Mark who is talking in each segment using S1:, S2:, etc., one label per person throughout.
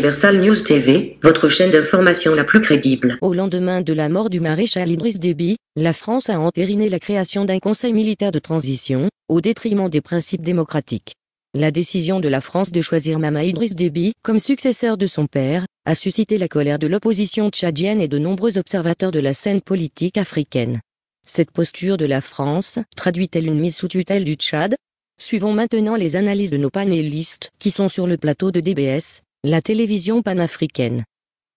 S1: Universal News TV, votre chaîne d'information la plus crédible.
S2: Au lendemain de la mort du maréchal Idriss Déby, la France a entériné la création d'un conseil militaire de transition, au détriment des principes démocratiques. La décision de la France de choisir Mama Idriss Déby comme successeur de son père a suscité la colère de l'opposition tchadienne et de nombreux observateurs de la scène politique africaine. Cette posture de la France traduit-elle une mise sous tutelle du Tchad? Suivons maintenant les analyses de nos panélistes qui sont sur le plateau de DBS, la télévision panafricaine.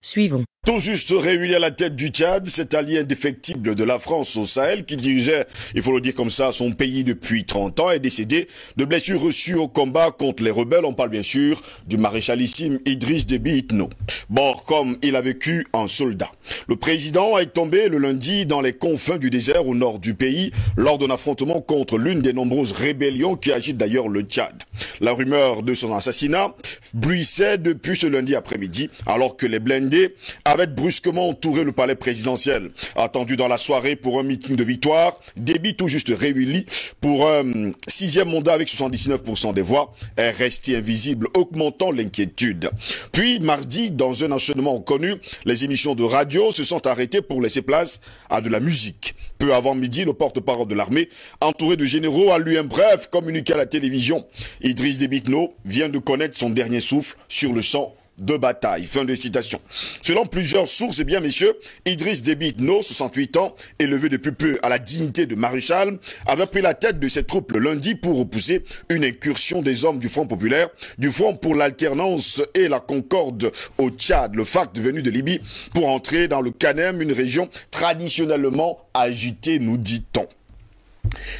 S2: Suivons.
S3: Tout juste réuni à la tête du Tchad, cet allié indéfectible de la France au Sahel qui dirigeait, il faut le dire comme ça, son pays depuis 30 ans est décédé de blessures reçues au combat contre les rebelles. On parle bien sûr du maréchalissime Idriss Déby Itno, mort comme il a vécu un soldat. Le président est tombé le lundi dans les confins du désert au nord du pays lors d'un affrontement contre l'une des nombreuses rébellions qui agitent d'ailleurs le Tchad. La rumeur de son assassinat bruissait depuis ce lundi après-midi alors que les blindés avait brusquement entouré le palais présidentiel. Attendu dans la soirée pour un meeting de victoire, Déby tout juste réélu pour un 6e mandat avec 79% des voix est resté invisible, augmentant l'inquiétude. Puis mardi, dans un enchaînement connu, les émissions de radio se sont arrêtées pour laisser place à de la musique. Peu avant midi, le porte-parole de l'armée, entouré de généraux, a lu un bref communiqué à la télévision. Idriss Déby Itno vient de connaître son dernier souffle sur le champ de bataille. Fin de citation. Selon plusieurs sources, eh bien, messieurs, Idriss Déby Itno, 68 ans, élevé depuis peu à la dignité de maréchal, avait pris la tête de ses troupes le lundi pour repousser une incursion des hommes du Front populaire, du Front pour l'alternance et la concorde au Tchad, le FARC venu de Libye, pour entrer dans le Kanem, une région traditionnellement agitée, nous dit-on.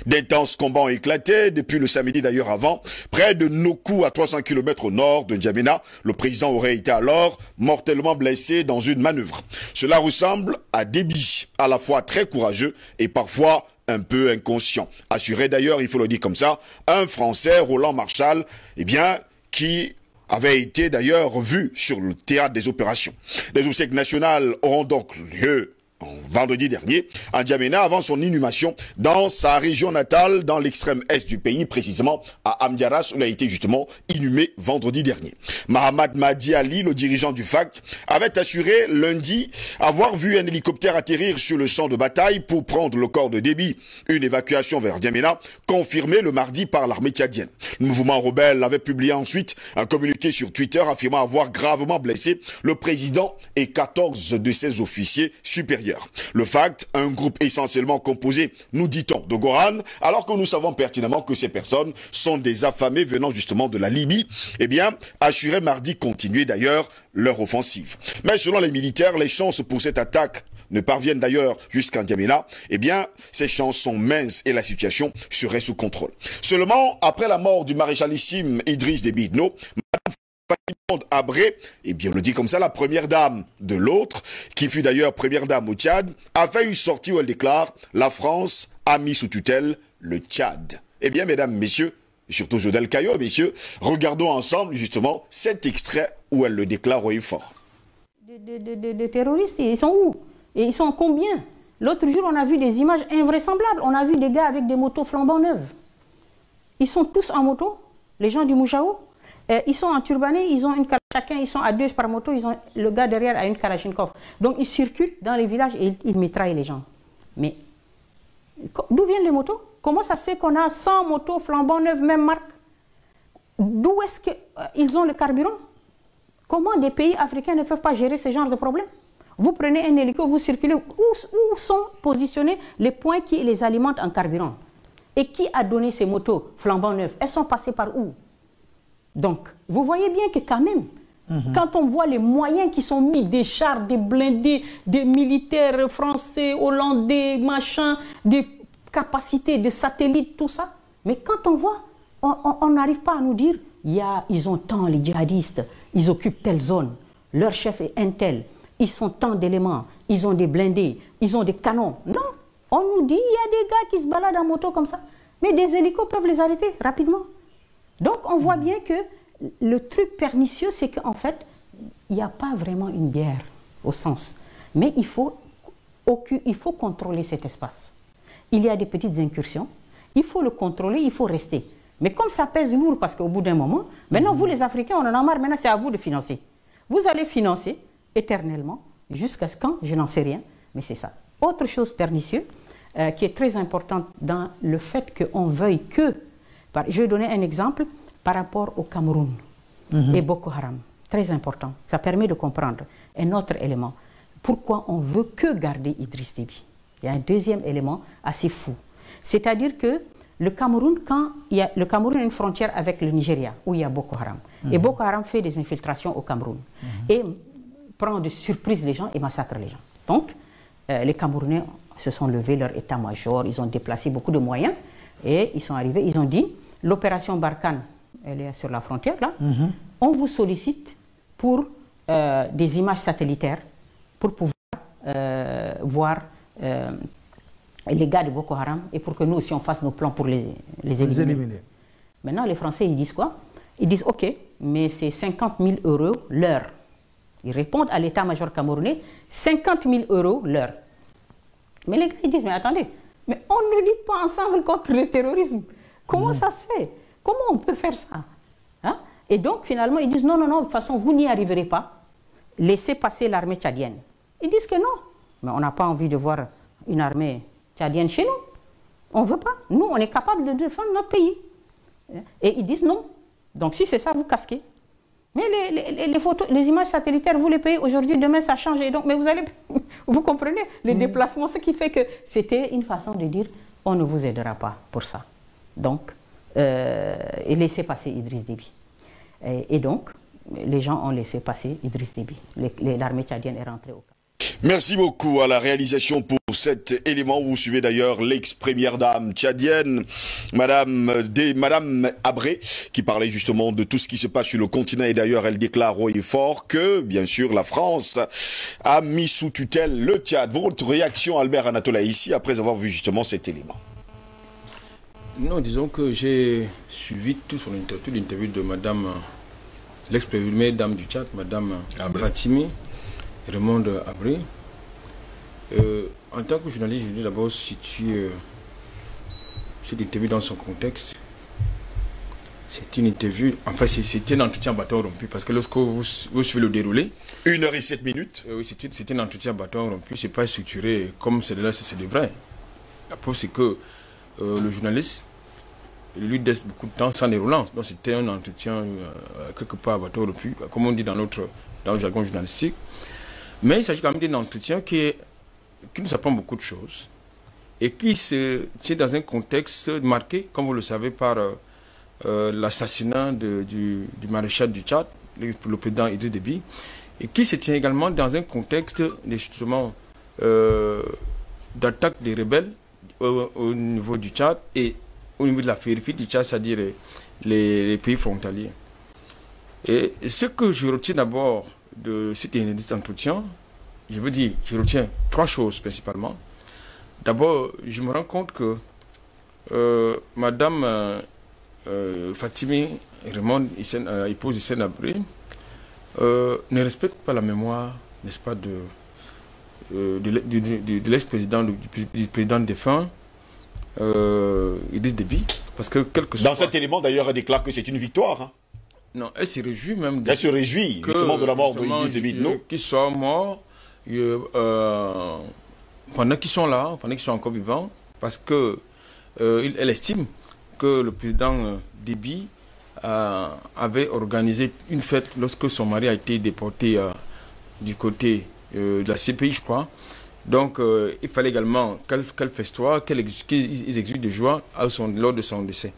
S3: D'intenses combats ont éclaté depuis le samedi d'ailleurs avant, près de Nokou à 300 km au nord de N'Djamena. Le président aurait été alors mortellement blessé dans une manœuvre. Cela ressemble à Déby, à la fois très courageux et parfois un peu inconscient. Assuré d'ailleurs, il faut le dire comme ça, un Français, Roland Marshall, eh bien, qui avait été d'ailleurs vu sur le théâtre des opérations. Les obsèques nationales auront donc lieu vendredi dernier, N'Djamena avant son inhumation dans sa région natale, dans l'extrême est du pays, précisément à Amdiaras, où il a été justement inhumé vendredi dernier. Mahamad Mahdi Ali, le dirigeant du FACT, avait assuré lundi avoir vu un hélicoptère atterrir sur le champ de bataille pour prendre le corps de Déby. Une évacuation vers N'Djamena, confirmée le mardi par l'armée tchadienne. Le mouvement rebelle avait publié ensuite un communiqué sur Twitter affirmant avoir gravement blessé le président et 14 de ses officiers supérieurs. Le FACT, un groupe essentiellement composé, nous dit-on, de Goran, alors que nous savons pertinemment que ces personnes sont des affamés venant justement de la Libye, eh bien, assurait mardi continuer d'ailleurs leur offensive. Mais selon les militaires, les chances pour cette attaque ne parviennent d'ailleurs jusqu'à N'Djamena, eh bien, ces chances sont minces et la situation serait sous contrôle. Seulement, après la mort du maréchalissime Idriss Déby Itno, Abré, et bien on le dit comme ça, la première dame de l'autre, qui fut d'ailleurs première dame au Tchad, a fait une sortie où elle déclare « La France a mis sous tutelle le Tchad ». Eh bien, mesdames, messieurs, et surtout Jodel Caillot, messieurs, regardons ensemble justement cet extrait où elle le déclare haut et fort.
S4: De terroristes, ils sont où? Et ils sont combien? L'autre jour, on a vu des images invraisemblables. On a vu des gars avec des motos flambant neuves. Ils sont tous en moto, les gens du Mouchaou. Ils sont en turbané, ils ont chacun, ils sont à 2 par moto, ils ont, le gars derrière a une Kalachnikov. Donc ils circulent dans les villages et ils mitraillent les gens. Mais d'où viennent les motos? Comment ça se fait qu'on a 100 motos flambant neuves, même marque? D'où est-ce qu'ils ont le carburant? Comment des pays africains ne peuvent pas gérer ce genre de problème? Vous prenez un hélico, vous circulez, où sont positionnés les points qui les alimentent en carburant? Et qui a donné ces motos flambant neuves? Elles sont passées par où? Donc, vous voyez bien que quand même, quand on voit les moyens qui sont mis, des chars, des blindés, des militaires français, hollandais, machin, des capacités de satellites, tout ça, mais quand on voit, on n'arrive pas à nous dire, ils ont tant les djihadistes, ils occupent telle zone, leur chef est un tel, ils sont tant d'éléments, ils ont des blindés, ils ont des canons. Non, on nous dit, il y a des gars qui se baladent en moto comme ça, mais des hélicos peuvent les arrêter rapidement. Donc, on voit bien que le truc pernicieux, c'est qu'en fait, il n'y a pas vraiment une guerre, au sens. Mais il faut contrôler cet espace. Il y a des petites incursions, il faut le contrôler, il faut rester. Mais comme ça pèse lourd, parce qu'au bout d'un moment, maintenant, vous les Africains, on en a marre, maintenant c'est à vous de financer. Vous allez financer éternellement, jusqu'à ce quand, je n'en sais rien, mais c'est ça. Autre chose pernicieuse, qui est très importante dans le fait qu'on veuille que... Je vais donner un exemple par rapport au Cameroun et Boko Haram. Très important. Ça permet de comprendre un autre élément. Pourquoi on veut que garder Idriss Déby? Il y a un deuxième élément assez fou. C'est-à-dire que le Cameroun, le Cameroun a une frontière avec le Nigeria, où il y a Boko Haram. Et Boko Haram fait des infiltrations au Cameroun. Et prend de surprise les gens et massacre les gens. Donc, les Camerounais se sont levés, leur état-major, ils ont déplacé beaucoup de moyens. Et ils sont arrivés, ils ont dit, l'opération Barkhane, elle est sur la frontière là, on vous sollicite pour des images satellitaires pour pouvoir voir les gars de Boko Haram et pour que nous aussi on fasse nos plans pour les éliminer. Maintenant les Français ils disent quoi? Ils disent ok, mais c'est 50 000 € l'heure. Ils répondent à l'état-major camerounais, 50 000 € l'heure. Mais les gars ils disent mais attendez, mais on ne lutte pas ensemble contre le terrorisme. Comment ça se fait? Comment on peut faire ça? Hein? Et donc finalement ils disent non, non, non, de toute façon vous n'y arriverez pas. Laissez passer l'armée tchadienne. Ils disent que non. Mais on n'a pas envie de voir une armée tchadienne chez nous. On ne veut pas. Nous, on est capable de défendre notre pays. Et ils disent non. Donc si c'est ça, vous casquez. Mais les photos, les images satellitaires, vous les payez aujourd'hui, demain ça change. Et donc, mais vous allez, vous comprenez, les déplacements, ce qui fait que c'était une façon de dire on ne vous aidera pas pour ça. Donc, et laissez passer Idriss Déby. Et donc, les gens ont laissé passer Idriss Déby. L'armée tchadienne est rentrée au camp.
S3: Merci beaucoup à la réalisation pour cet élément. Vous suivez d'ailleurs l'ex-première dame tchadienne, Madame Abré, qui parlait justement de tout ce qui se passe sur le continent. Et d'ailleurs, elle déclare haut et fort que, bien sûr, la France a mis sous tutelle le Tchad. Votre réaction, Albert Anatola, ici, après avoir vu justement cet élément?
S5: Non, disons que j'ai suivi toute l'interview de Madame, l'ex-première dame du Tchad, Madame Fatimi Raymond Abré. En tant que journaliste, je voulais d'abord situer cette interview dans son contexte. C'est une interview, enfin c'était un entretien à bâton rompu, parce que lorsque vous suivez le déroulé...
S3: 1h07 minutes.
S5: Oui, c'était un entretien à bâton rompu, c'est pas structuré comme c'est de vrai. La preuve c'est que le journaliste, il lui laisse beaucoup de temps sans déroulant. Donc c'était un entretien quelque part à bâton rompu, comme on dit dans le jargon journalistique. Mais il s'agit quand même d'un entretien qui nous apprend beaucoup de choses et qui se tient dans un contexte marqué, comme vous le savez, par l'assassinat du maréchal du Tchad, le président Idriss Déby, et qui se tient également dans un contexte justement d'attaque des rebelles au niveau du Tchad et au niveau de la périphérie du Tchad, c'est-à-dire les pays frontaliers. Et ce que je retiens d'abord de cet entretien, je veux dire, je retiens trois choses principalement. D'abord, je me rends compte que Madame Fatimi Raymond, épouse Hissène Habré, ne respecte pas la mémoire, n'est-ce pas, de l'ex-président, du président défunt, Idriss Déby. Parce que
S3: dans cet élément, d'ailleurs, elle déclare que c'est une victoire. Hein.
S5: Non, elle se réjouit même.
S3: Elle se réjouit justement de la mort d'Idriss Déby.
S5: Qu'ils soient morts pendant qu'ils sont là, pendant qu'ils sont encore vivants, parce que elle estime que le président Déby avait organisé une fête lorsque son mari a été déporté du côté de la CPI, je crois. Donc, il fallait également qu'elle festoie, qu'ils exultent de joie lors de son décès.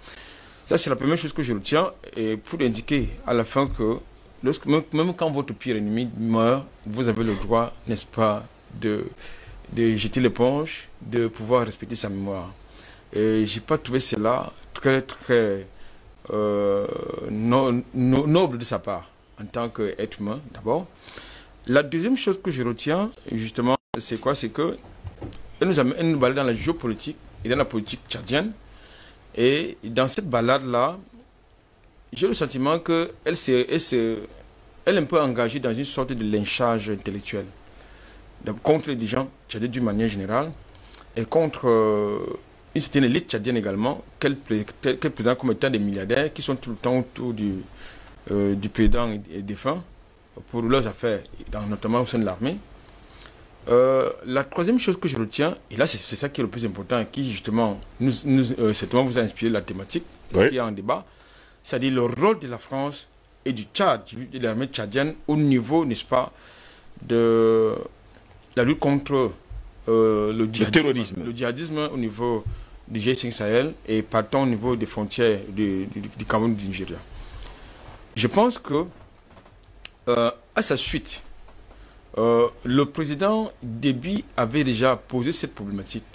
S5: Ça, c'est la première chose que je retiens, et pour indiquer à la fin que même quand votre pire ennemi meurt, vous avez le droit, n'est-ce pas, de jeter l'éponge, de pouvoir respecter sa mémoire. Et je n'ai pas trouvé cela très, très noble de sa part, en tant qu'être humain, d'abord. La deuxième chose que je retiens, justement, c'est quoi? C'est qu'elle nous balade dans la géopolitique et dans la politique tchadienne. Et dans cette balade-là, j'ai le sentiment qu'elle est un peu engagée dans une sorte de lynchage intellectuel contre les gens tchadiens d'une manière générale et contre une certaine élite tchadienne également, qu'elle présente comme étant des milliardaires qui sont tout le temps autour du président défunt pour leurs affaires, notamment au sein de l'armée. La troisième chose que je retiens, et là c'est ça qui est le plus important, et qui justement certainement vous a inspiré la thématique qui est en débat, c'est-à-dire le rôle de la France et du Tchad, de l'armée tchadienne au niveau, n'est-ce pas, de la lutte contre le terrorisme. Le djihadisme au niveau du G5 Sahel et partant au niveau des frontières du Cameroun et du Nigeria. Je pense que à sa suite, le président Déby avait déjà posé cette problématique.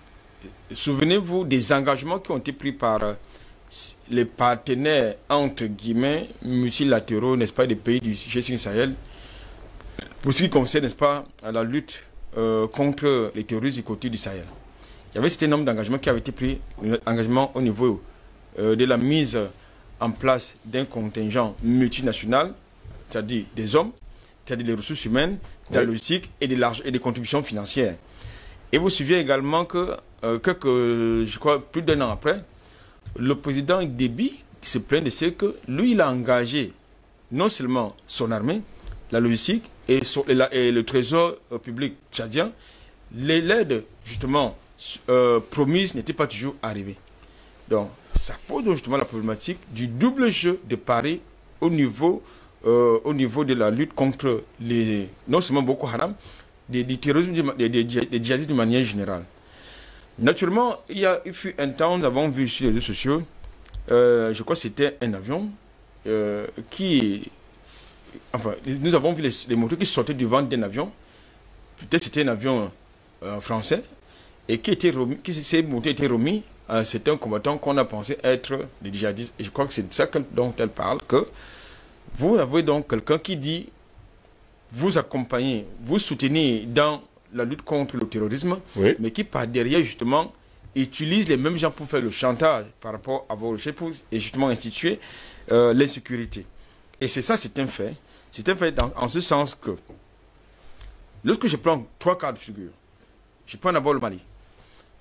S5: Souvenez-vous des engagements qui ont été pris par les partenaires, entre guillemets, multilatéraux, n'est-ce pas, des pays du G5 Sahel, pour ce qui concerne, n'est-ce pas, la lutte contre les terroristes du côté du Sahel. Il y avait un certain nombre d'engagements qui avaient été pris, engagements au niveau de la mise en place d'un contingent multinational, c'est-à-dire des hommes, c'est-à-dire des ressources humaines, de la logistique et des contributions financières. Et vous suivez également que, je crois, plus d'un an après, le président Déby se plaint de ce que lui, il a engagé non seulement son armée, la logistique et le trésor public tchadien, l'aide justement promise n'était pas toujours arrivée. Donc, ça pose justement la problématique du double jeu de Paris au niveau de la lutte contre non seulement Boko Haram, des terrorismes, des djihadistes de manière générale. Naturellement, il fut un temps, nous avons vu sur les réseaux sociaux, je crois que c'était un avion enfin, nous avons vu les motos qui sortaient du ventre d'un avion, peut-être c'était un avion français, et ces motos étaient remis à certains combattants qu'on a pensé être des djihadistes. Et je crois que c'est de ça dont elle parle, que vous avez donc quelqu'un qui dit, vous accompagnez, vous soutenez dans la lutte contre le terrorisme, mais qui par derrière justement utilise les mêmes gens pour faire le chantage par rapport à vos recherches et justement instituer l'insécurité. Et c'est ça, c'est un fait. C'est un fait en ce sens que lorsque je prends 3 cas de figure, je prends d'abord le Mali.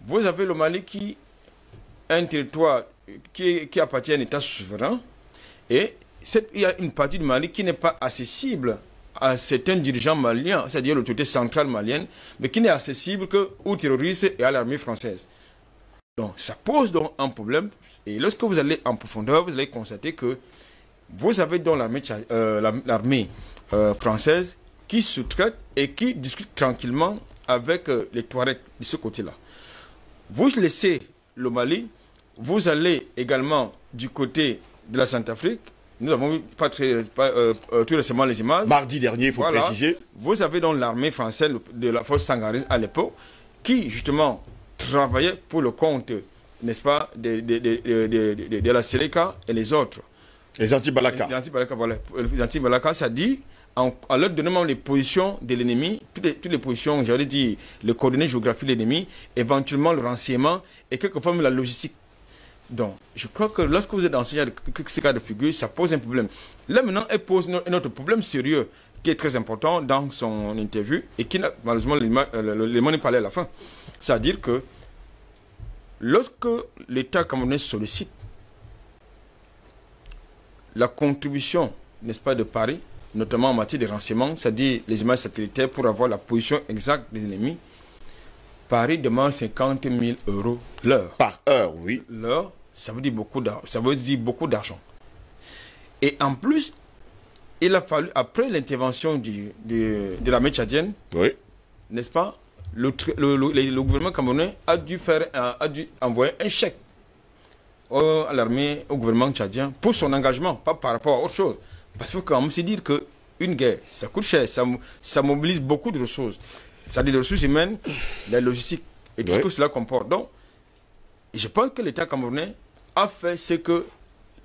S5: Vous avez le Mali qui est un territoire qui appartient à un État souverain, et il y a une partie du Mali qui n'est pas accessible à certains dirigeants maliens, c'est-à-dire l'autorité centrale malienne, mais qui n'est accessible qu'aux terroristes et à l'armée française. Donc ça pose donc un problème, et lorsque vous allez en profondeur, vous allez constater que vous avez donc l'armée française qui se traite et qui discute tranquillement avec les Touaregs de ce côté-là. Vous laissez le Mali, vous allez également du côté de la Centrafrique. Nous avons vu tout récemment les images.
S3: Mardi dernier, il faut préciser.
S5: Vous avez donc l'armée française de la force sangarise à l'époque qui justement travaillait pour le compte, n'est-ce pas, de la Séléka et les autres.
S3: Les anti-Balaka.
S5: Les anti-Balaka, voilà. Les anti-Balaka, ça dit, en leur donnant les positions de l'ennemi, toutes les positions, j'allais dire, les coordonnées géographiques de l'ennemi, éventuellement le renseignement et quelquefois même la logistique. Donc, je crois que lorsque vous êtes dans ce cas de figure, ça pose un problème. Là, maintenant, elle pose un autre problème sérieux qui est très important dans son interview et qui, malheureusement, l'élément n'est pas allé à la fin. C'est-à-dire que lorsque l'État camerounais sollicite la contribution, n'est-ce pas, de Paris, notamment en matière de renseignement, c'est-à-dire les images satellitaires pour avoir la position exacte des ennemis, Paris demande 50 000 € l'heure.
S3: Par heure, oui.
S5: L'heure, ça veut dire beaucoup d'argent. Et en plus, il a fallu, après l'intervention de l'armée tchadienne, n'est-ce pas, le gouvernement camerounais a dû envoyer un chèque à l'armée, au gouvernement tchadien, pour son engagement, pas par rapport à autre chose. Parce qu'il faut quand même se dire qu'une guerre, ça coûte cher, ça mobilise beaucoup de ressources. C'est-à-dire les ressources humaines, la logistique, et tout ce que cela comporte. Donc, je pense que l'État camerounais a fait ce que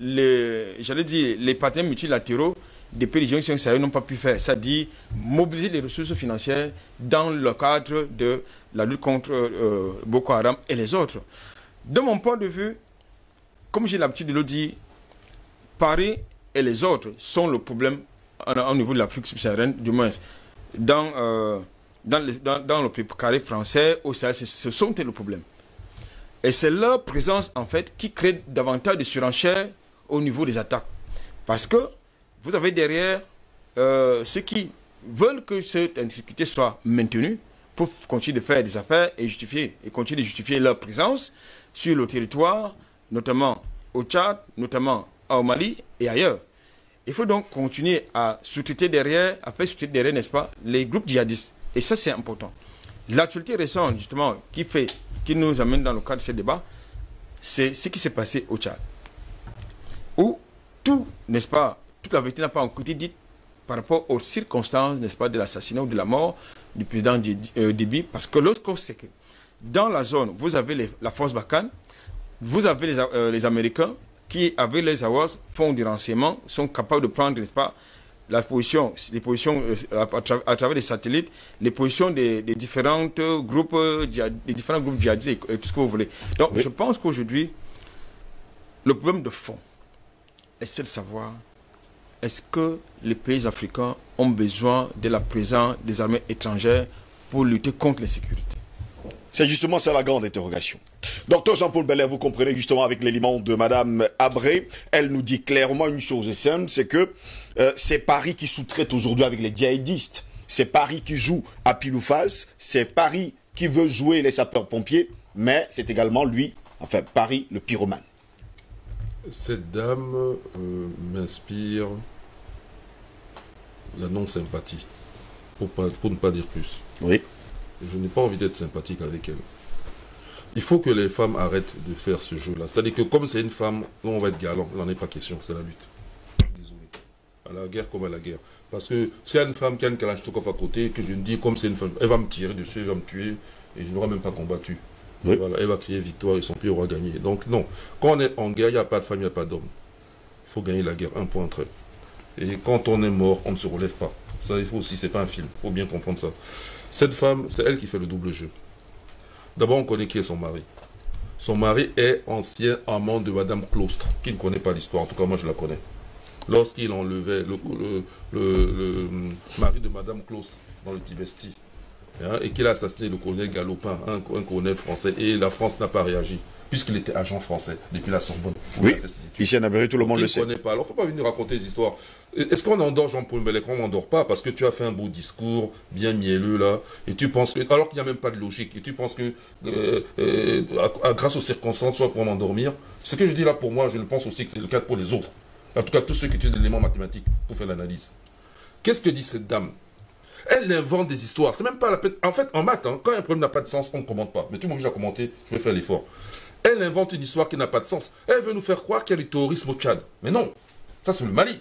S5: les partenaires multilatéraux des pays de G5 Sahel n'ont pas pu faire, c'est-à-dire mobiliser les ressources financières dans le cadre de la lutte contre Boko Haram et les autres. De mon point de vue, comme j'ai l'habitude de le dire, Paris et les autres sont le problème au niveau de l'Afrique subsaharienne, du moins dans le précaré français, au Sahel, ce sont le problème. Et c'est leur présence, en fait, qui crée davantage de surenchères au niveau des attaques. Parce que vous avez derrière ceux qui veulent que cette insécurité soit maintenue pour continuer de faire des affaires et continuer de justifier leur présence sur le territoire, notamment au Tchad, notamment au Mali et ailleurs. Il faut donc continuer à sous-traiter derrière, à faire sous-traiter derrière, n'est-ce pas, les groupes djihadistes. Et ça, c'est important. L'actualité récente, justement, qui nous amène dans le cadre de ce débat, c'est ce qui s'est passé au Tchad. Où tout, n'est-ce pas, toute la vérité n'a pas encore été dite par rapport aux circonstances, n'est-ce pas, de l'assassinat ou de la mort du président Déby. Parce que l'autre cause, c'est que dans la zone, vous avez la force Barkhane, vous avez les Américains qui, avec les AWACS, font du renseignement, sont capables de prendre, n'est-ce pas, les positions à travers les satellites, les positions des différents groupes djihadistes et tout ce que vous voulez. Donc, oui, je pense qu'aujourd'hui, le problème de fond est de savoir est-ce que les pays africains ont besoin de la présence des armées étrangères pour lutter contre l'insécurité?
S3: C'est justement ça la grande interrogation. Docteur Jean-Paul Belair, vous comprenez justement avec l'élément de Madame Abré, elle nous dit clairement une chose simple, c'est que c'est Paris qui sous-traite aujourd'hui avec les djihadistes. C'est Paris qui joue à pile ou face, c'est Paris qui veut jouer les sapeurs-pompiers, mais c'est également lui, enfin Paris, le pyromane.
S6: Cette dame m'inspire la non-sympathie, pour ne pas dire plus.
S3: Oui.
S6: Je n'ai pas envie d'être sympathique avec elle. Il faut que les femmes arrêtent de faire ce jeu-là. C'est-à-dire que comme c'est une femme, on va être galant. Il n'en est pas question, c'est la lutte. Désolé. À la guerre comme à la guerre. Parce que s'il y a une femme qui a une kalachnikov à côté, que je me dis comme c'est une femme, elle va me tirer dessus, elle va me tuer, et je n'aurai même pas combattu. Oui. Voilà, elle va crier victoire et son pays aura gagné. Donc non, quand on est en guerre, il n'y a pas de femme, il n'y a pas d'homme. Il faut gagner la guerre, un point entre eux. Et quand on est mort, on ne se relève pas. Ça, il faut aussi, c'est pas un film, il faut bien comprendre ça. Cette femme, c'est elle qui fait le double jeu. D'abord, on connaît qui est son mari. Son mari est ancien amant de Madame Claustre, qui ne connaît pas l'histoire, en tout cas moi je la connais. Lorsqu'il enlevait le mari de Madame Claustre dans le Tibesti, hein, et qu'il a assassiné le colonel Galopin, un colonel français, et la France n'a pas réagi, puisqu'il était agent français depuis la Sorbonne.
S3: Oui, ici en Amérique, tout le monde le sait.
S6: Il ne connaît pas, alors il ne faut pas venir raconter des histoires. Est-ce qu'on endort Jean-Paul Belair? On ne m'endort pas parce que tu as fait un beau discours bien mielleux là, et tu penses que, alors qu'il n'y a même pas de logique, et tu penses que grâce aux circonstances, soit pour m'endormir. Ce que je dis là pour moi, je le pense aussi que c'est le cas pour les autres. En tout cas, tous ceux qui utilisent l'élément mathématique pour faire l'analyse. Qu'est-ce que dit cette dame? Elle invente des histoires. C'est même pas la peine. En fait, en maths, hein, quand un problème n'a pas de sens, on ne commente pas. Mais tu m'obliges à commenter, je vais faire l'effort. Elle invente une histoire qui n'a pas de sens. Elle veut nous faire croire qu'il y a du terrorisme au Tchad. Mais non, ça c'est le Mali.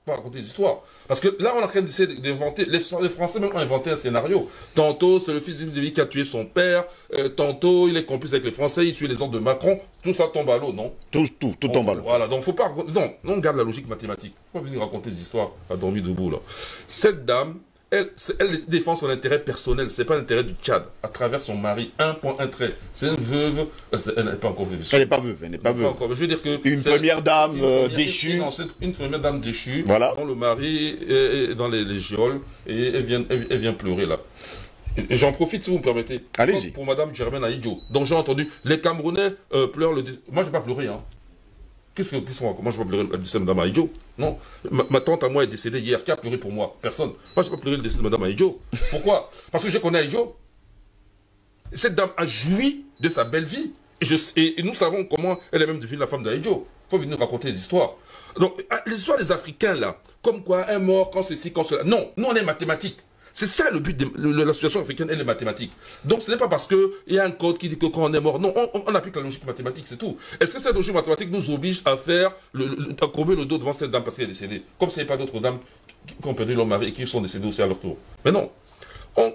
S6: On va raconter des histoires. Parce que là, on est en train d'essayer d'inventer. Les Français même ont inventé un scénario. Tantôt, c'est le fils d'Idriss qui a tué son père. Tantôt, il est complice avec les Français. Il suit les ordres de Macron. Tout ça tombe à l'eau, non? Tout
S3: tombe à l'eau.
S6: Voilà. Donc, faut pas. Non, on garde la logique mathématique. Faut pas venir raconter des histoires à dormir debout, là. Cette dame, elle défend son intérêt personnel. C'est pas l'intérêt du Tchad. À travers son mari. Un point, un trait. C'est une veuve. Elle n'est pas encore veuve.
S3: Elle n'est pas veuve. Elle n'est pas veuve.
S6: Je veux dire que
S3: une première dame déchue.
S6: Une première dame déchue.
S3: Voilà.
S6: Dont le mari est dans les géoles. Et elle vient pleurer là. J'en profite si vous me permettez.
S3: Allez-y.
S6: Pour Madame Germaine Aïdjo. Donc j'ai entendu. Les Camerounais pleurent le. Moi, je n'ai pas pleuré, hein. Moi, je ne vais pas pleurer le décès de Mme Aïdjo. Non. Ma tante à moi est décédée hier. Qui a pleuré pour moi? Personne. Moi, je ne vais pas pleurer le décès de Mme Aïdjo. Pourquoi? Parce que je connais Aïdjo. Cette dame a joui de sa belle vie. Et nous savons comment elle est même devenue la femme d'Aïdjo. Il faut venir raconter des histoires. Donc, les histoires des Africains, là, comme quoi un mort, quand ceci, quand cela. Non, nous, on est mathématiques. C'est ça le but de la situation africaine, elle est mathématique. Donc ce n'est pas parce qu'il y a un code qui dit que quand on est mort, non, on applique la logique mathématique, c'est tout. Est-ce que cette logique mathématique nous oblige à faire, à courber le dos devant cette dame parce qu'elle est décédée? Comme s'il n'y avait pas d'autres dames qui ont perdu leur mari et qui sont décédées aussi à leur tour. Mais non.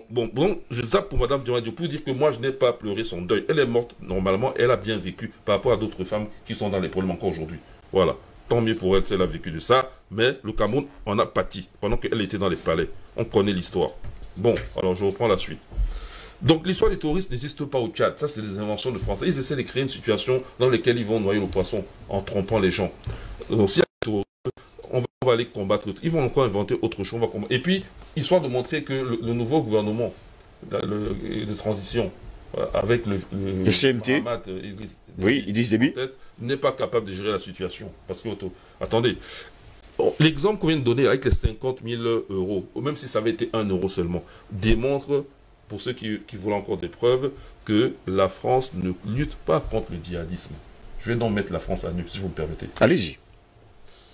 S6: Bon, je zappe pour Madame Diomadiou pour dire que moi je n'ai pas pleuré son deuil. Elle est morte normalement, elle a bien vécu par rapport à d'autres femmes qui sont dans les problèmes encore aujourd'hui. Voilà. Tant mieux pour elle, elle a vécu de ça. Mais le Cameroun en a pâti pendant qu'elle était dans les palais. On connaît l'histoire. Bon, alors je reprends la suite. Donc l'histoire des terroristes n'existe pas au Tchad. Ça, c'est des inventions de Français. Ils essaient de créer une situation dans laquelle ils vont noyer le poisson en trompant les gens. Donc s'il y a des terroristes, on va aller combattre. Ils vont encore inventer autre chose. Et puis, histoire de montrer que le nouveau gouvernement de transition, avec le
S3: CMT, Idriss Déby,
S6: n'est pas capable de gérer la situation. Parce que, attendez, L'exemple qu'on vient de donner avec les 50 000 euros, ou même si ça avait été 1 euro seulement, démontre, pour ceux qui voulaient encore des preuves, que la France ne lutte pas contre le djihadisme. Je vais donc mettre la France à nu, si vous me permettez.
S3: Allez-y.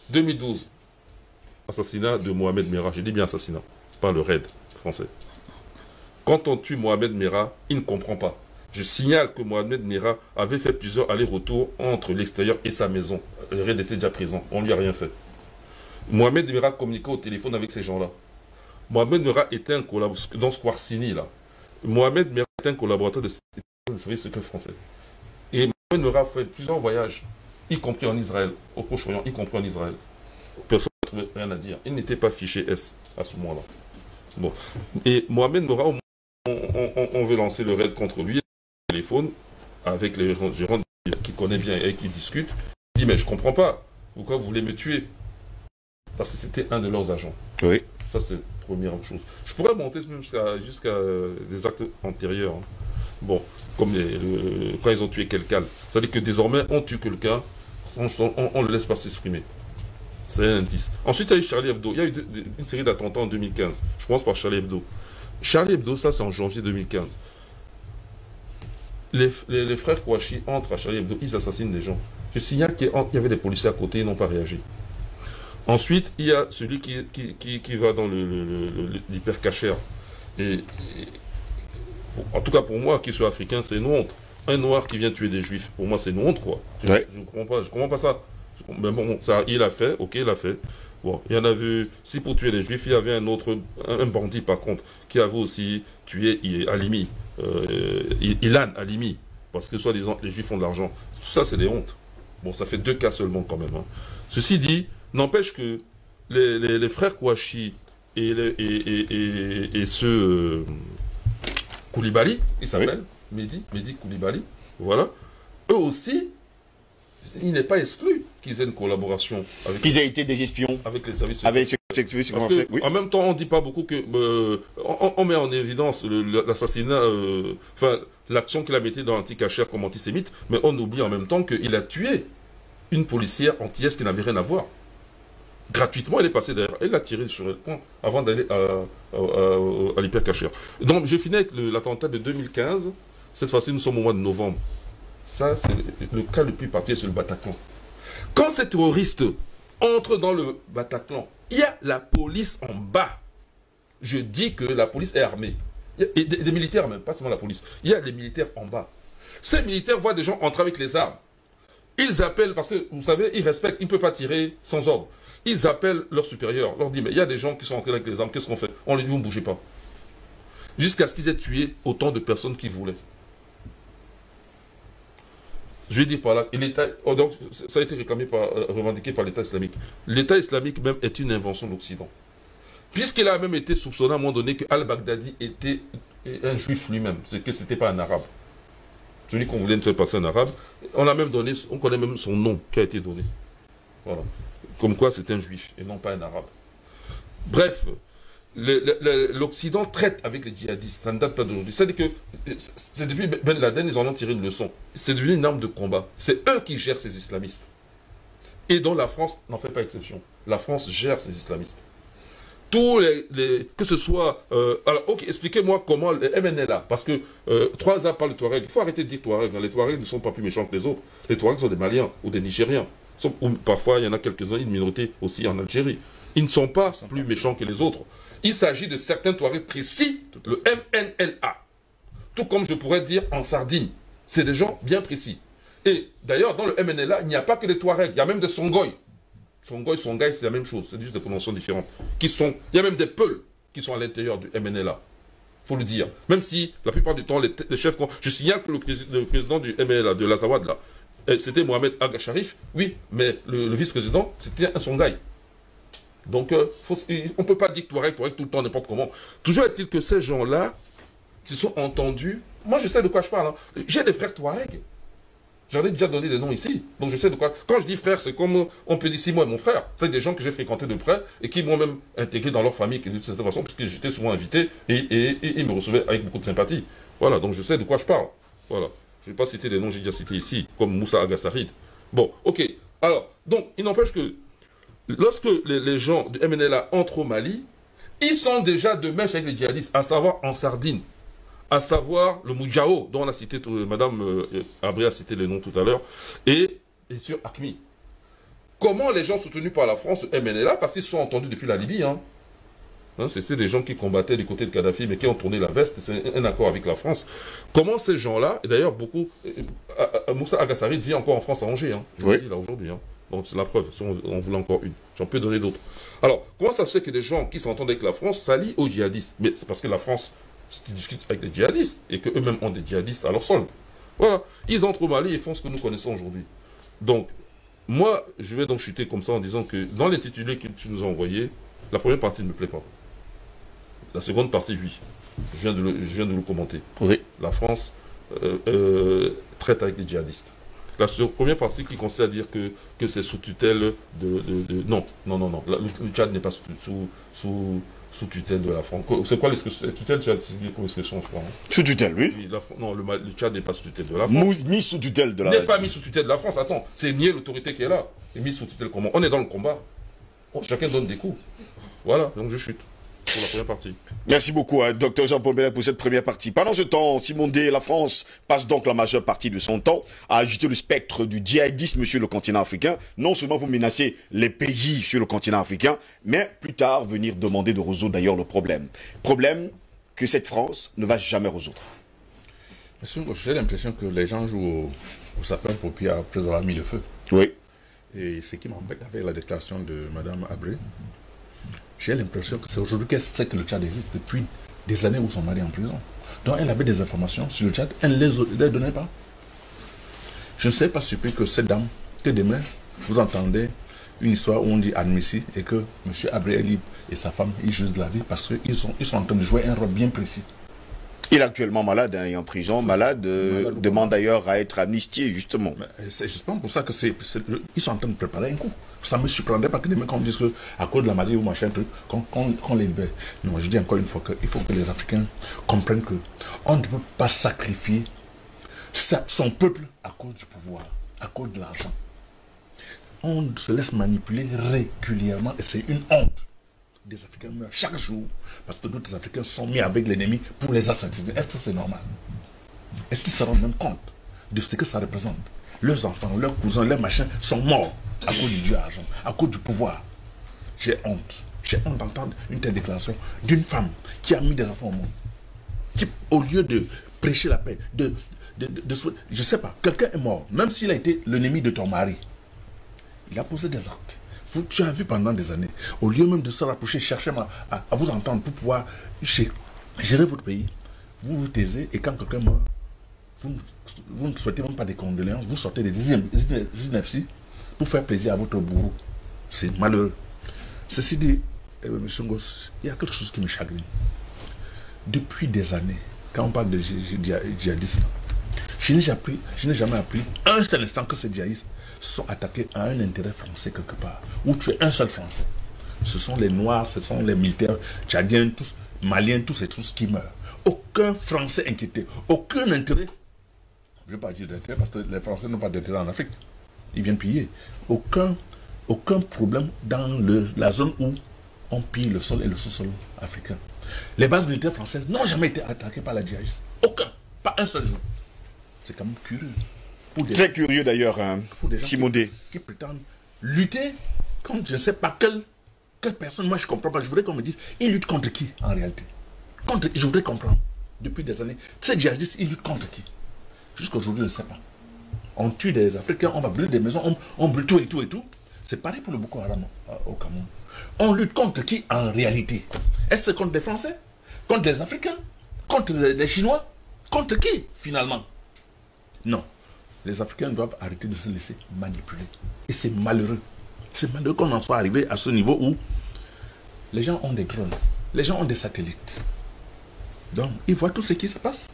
S6: 2012, assassinat de Mohamed Merah. Je dis bien assassinat, pas le raid français. Quand on tue Mohamed Merah, il ne comprend pas. Je signale que Mohamed Merah avait fait plusieurs allers-retours entre l'extérieur et sa maison. Le raid était déjà présent, on ne lui a rien fait. Mohamed Merah communiquait au téléphone avec ces gens-là. Mohamed Merah était un collaborateur dans Squarcini, là. Mohamed Merah était un collaborateur de service secret français. Et Mohamed Merah a fait plusieurs voyages, y compris en Israël, au Proche-Orient, y compris en Israël. Personne n'a trouvé rien à dire. Il n'était pas fiché S à ce moment-là. Bon. Et Mohamed Merah, on veut lancer le raid contre lui, au téléphone, avec les gérants qui connaissent bien et qui discutent. Il dit, mais je ne comprends pas. Pourquoi vous voulez me tuer? Parce que c'était un de leurs agents.
S3: Oui.
S6: Ça, c'est la première chose. Je pourrais monter même jusqu'à des actes antérieurs. Hein. Bon, comme quand ils ont tué quelqu'un. C'est-à-dire que désormais, on tue quelqu'un, on ne le laisse pas s'exprimer. C'est un indice. Ensuite, il y a eu Charlie Hebdo. Il y a eu une série d'attentats en 2015. Je commence par Charlie Hebdo. Charlie Hebdo, ça, c'est en janvier 2015. Les frères Kouachi entrent à Charlie Hebdo, ils assassinent des gens. Je signale qu'il y avait des policiers à côté, ils n'ont pas réagi. Ensuite, il y a celui qui va dans l'hypercachère. En tout cas, pour moi, qui suis africain, c'est une honte. Un noir qui vient tuer des juifs, pour moi, c'est une honte, quoi. Je ne comprends pas ça. Mais bon, ça, il a fait, ok, il a fait. Bon, il y en a vu, si pour tuer les juifs, il y avait un bandit, par contre, qui avait aussi tué Halimi, Ilan Halimi, parce que soi-disant, les juifs ont de l'argent. Tout ça, c'est des hontes. Bon, ça fait 2 cas seulement, quand même. Hein. Ceci dit, n'empêche que les frères Kouachi et ceux Koulibaly, il s'appelle, Mehdi Koulibaly, voilà, eux aussi, il n'est pas exclu qu'ils aient une collaboration avec
S3: qu'ils aient été des espions
S6: avec les services
S3: avec oui.
S6: En même temps, on ne dit pas beaucoup que on met en évidence l'assassinat, enfin l'action qu'il a mettée dans l'anti-cachère comme antisémite, mais on oublie en même temps qu'il a tué une policière antillaise qui n'avait rien à voir. Gratuitement, elle est passée derrière. Elle a tiré sur le pont avant d'aller à l'hypercachère. Donc, je finis avec l'attentat de 2015. Cette fois-ci, nous sommes au mois de novembre. Ça, c'est le cas le plus particulier sur le Bataclan. Quand ces terroristes entrent dans le Bataclan, il y a la police en bas. Je dis que la police est armée. Et des militaires même, pas seulement la police. Il y a des militaires en bas. Ces militaires voient des gens entrer avec les armes. Ils appellent, parce que, vous savez, ils respectent, ils ne peuvent pas tirer sans ordre. Ils appellent leurs supérieurs, leur disent, mais il y a des gens qui sont entrés avec les armes, qu'est-ce qu'on fait? On leur dit, vous ne bougez pas. Jusqu'à ce qu'ils aient tué autant de personnes qu'ils voulaient. Je vais dire par là, et l'État, donc, ça a été revendiqué par l'État islamique. L'État islamique même est une invention de l'Occident. Puisqu'il a même été soupçonné à un moment donné que Al-Baghdadi était un juif lui-même, c'est que ce n'était pas un arabe. Celui qu'on voulait nous faire passer un arabe, on a même donné, on connaît même son nom qui a été donné. Voilà. Comme quoi c'est un juif et non pas un arabe. Bref, l'Occident traite avec les djihadistes, ça ne date pas d'aujourd'hui. C'est-à-dire que c'est depuis Ben Laden, ils en ont tiré une leçon. C'est devenu une arme de combat. C'est eux qui gèrent ces islamistes. Et dont la France n'en fait pas exception. La France gère ces islamistes. Tous que ce soit... alors, ok, expliquez-moi comment le MNLA, parce que 3A parle de Touareg. Il faut arrêter de dire Touareg. Les Touaregs ne sont pas plus méchants que les autres. Les Touaregs sont des Maliens ou des Nigériens. Ou parfois, il y en a quelques-uns, une minorité aussi en Algérie. Ils ne sont pas plus méchants que les autres. Il s'agit de certains Touaregs précis, le MNLA. Tout comme je pourrais dire en Sardine. C'est des gens bien précis. Et d'ailleurs, dans le MNLA, il n'y a pas que des Touaregs. Il y a même des Songhai. Songhai, c'est la même chose. C'est juste des prononciations différentes. Il y a même des Peuls qui sont à l'intérieur du MNLA. Il faut le dire. Même si, la plupart du temps, les chefs... Je signale que le président du MNLA, de l'Azawad, là, c'était Mohamed Aga Sharif, oui, mais le vice-président, c'était un Songhai. Donc, on ne peut pas dire Touareg tout le temps, n'importe comment. Toujours est-il que ces gens-là, qui sont entendus, moi je sais de quoi je parle. Hein. J'ai des frères Touareg. J'en ai déjà donné des noms ici. Donc je sais de quoi. Quand je dis frère, c'est comme on peut dire si moi et mon frère. C'est des gens que j'ai fréquentés de près et qui m'ont même intégré dans leur famille de cette façon, parce que j'étais souvent invité et ils me recevaient avec beaucoup de sympathie. Voilà, donc je sais de quoi je parle. Voilà. Je ne vais pas citer des noms que j'ai déjà cités ici, comme Moussa Agassarid. Bon, ok. Alors, donc, il n'empêche que lorsque les gens du MNLA entrent au Mali, ils sont déjà de mèche avec les djihadistes, à savoir en Sardine, à savoir le Moudjao, dont on a cité, Madame Abré a cité les noms tout à l'heure, et sur Acmi. Comment les gens soutenus par la France, le MNLA, parce qu'ils sont entendus depuis la Libye, hein. C'était des gens qui combattaient du côté de Kadhafi, mais qui ont tourné la veste, c'est un accord avec la France. Comment ces gens-là, et d'ailleurs beaucoup, Moussa Agassari vit encore en France à Angers, hein,
S3: oui.
S6: là aujourd'hui, hein. Donc c'est la preuve, si on voulait encore une. J'en peux donner d'autres. Alors, comment ça se fait que des gens qui s'entendent avec la France s'allient aux djihadistes? Mais c'est parce que la France discute avec des djihadistes, et qu'eux-mêmes ont des djihadistes à leur sol. Voilà, ils entrent au Mali et font ce que nous connaissons aujourd'hui. Donc, moi, je vais donc chuter comme ça en disant que dans les titulés que tu nous as envoyés, la première partie ne me plaît pas. La seconde partie, oui. Je viens de le commenter.
S3: Oui.
S6: La France traite avec les djihadistes. La première partie qui consiste à dire que c'est sous tutelle de... Non. Le Tchad n'est pas sous tutelle de la France. C'est quoi l'expression? Tutelle, tu as dit comme expression, je crois. Hein?
S3: Sous tutelle, oui.
S6: Non, le Tchad n'est pas sous tutelle de la France.
S3: Mis sous tutelle de la...
S6: N'est pas mis sous tutelle de la France. Attends, c'est nier l'autorité qui est là. Et mis sous tutelle comment? On est dans le combat. Chacun donne des coups. Voilà, donc je chute. Pour la première partie.
S3: Merci beaucoup, Dr Jean-Paul Bellet, pour cette première partie. Pendant ce temps, Simon D, la France passe donc la majeure partie de son temps à ajouter le spectre du djihadisme sur le continent africain, non seulement pour menacer les pays sur le continent africain, mais plus tard venir demander de résoudre d'ailleurs le problème. Problème que cette France ne va jamais résoudre.
S7: J'ai l'impression que les gens jouent au sapin-pompier après avoir mis le feu.
S3: Oui.
S7: Et ce qui m'embête avec la déclaration de Mme Abré, j'ai l'impression que c'est aujourd'hui qu'elle sait que le Tchad existe depuis des années où son mari est en prison. Donc elle avait des informations sur le Tchad, elle ne les donnait pas. Je ne sais pas surpris que cette dame, que demain, vous entendez une histoire où on dit admissible et que M. Abré est libre et sa femme, ils jugent de la vie parce qu'ils sont en train de jouer un rôle bien précis.
S3: Il est actuellement malade, hein, et en prison. Malade demande d'ailleurs à être amnistié, justement.
S7: C'est justement pour ça que ils sont en train de préparer un coup. Ça ne me surprendrait pas que demain, quand on dise qu'à cause de la maladie ou machin, truc, qu'on les libère. Non, je dis encore une fois qu'il faut que les Africains comprennent qu'on ne peut pas sacrifier son peuple à cause du pouvoir, à cause de l'argent. On se laisse manipuler régulièrement et c'est une honte. Des Africains meurent chaque jour parce que d'autres Africains sont mis avec l'ennemi pour les assassiner. Est-ce que c'est normal? Est-ce qu'ils se rendent même compte de ce que ça représente? Leurs enfants, leurs cousins, leurs machins sont morts à cause du argent, à cause du pouvoir. J'ai honte. J'ai honte d'entendre une telle déclaration d'une femme qui a mis des enfants au monde. Qui, au lieu de prêcher la paix, je ne sais pas, quelqu'un est mort, même s'il a été l'ennemi de ton mari. Il a posé des actes. Tu as vu pendant des années, au lieu même de se rapprocher, chercher à vous entendre pour pouvoir gérer votre pays, vous vous taisez et quand quelqu'un meurt, vous ne souhaitez même pas des condoléances, vous sortez des inepties pour faire plaisir à votre bourreau. C'est malheureux. Ceci dit, M. Ngoz, il y a quelque chose qui me chagrine. Depuis des années, quand on parle de djihadistes, je n'ai jamais appris un seul instant que ces djihadistes sont attaqués à un intérêt français quelque part, où tu es un seul Français. Ce sont les Noirs, ce sont les militaires tchadiens, tous, Maliens, tous et tous qui meurent. Aucun Français inquiété, aucun intérêt. Je ne veux pas dire d'intérêt parce que les Français n'ont pas d'intérêt en Afrique. Ils viennent piller. Aucun problème dans la zone où on pille le sol et le sous-sol africain. Les bases militaires françaises n'ont jamais été attaquées par la djihadiste. Aucun. Pas un seul jour. C'est quand même curieux.
S3: Très curieux d'ailleurs, hein, Simon D.
S7: Qui prétendent lutter contre je ne sais pas quelle personne. Moi je ne comprends pas. Je voudrais qu'on me dise, ils luttent contre qui en réalité? Je voudrais comprendre. Depuis des années, ces djihadistes, ils luttent contre qui? Jusqu'à aujourd'hui, je ne sais pas. On tue des Africains, on va brûler des maisons, on brûle tout et tout et tout. C'est pareil pour le Boko Haram au Cameroun. On lutte contre qui en réalité? Est-ce contre des Français? Contre des Africains? Contre les Chinois? Contre qui finalement? Non. Les Africains doivent arrêter de se laisser manipuler. Et c'est malheureux. C'est malheureux qu'on en soit arrivé à ce niveau où les gens ont des drones, les gens ont des satellites. Donc, ils voient tout ce qui se passe.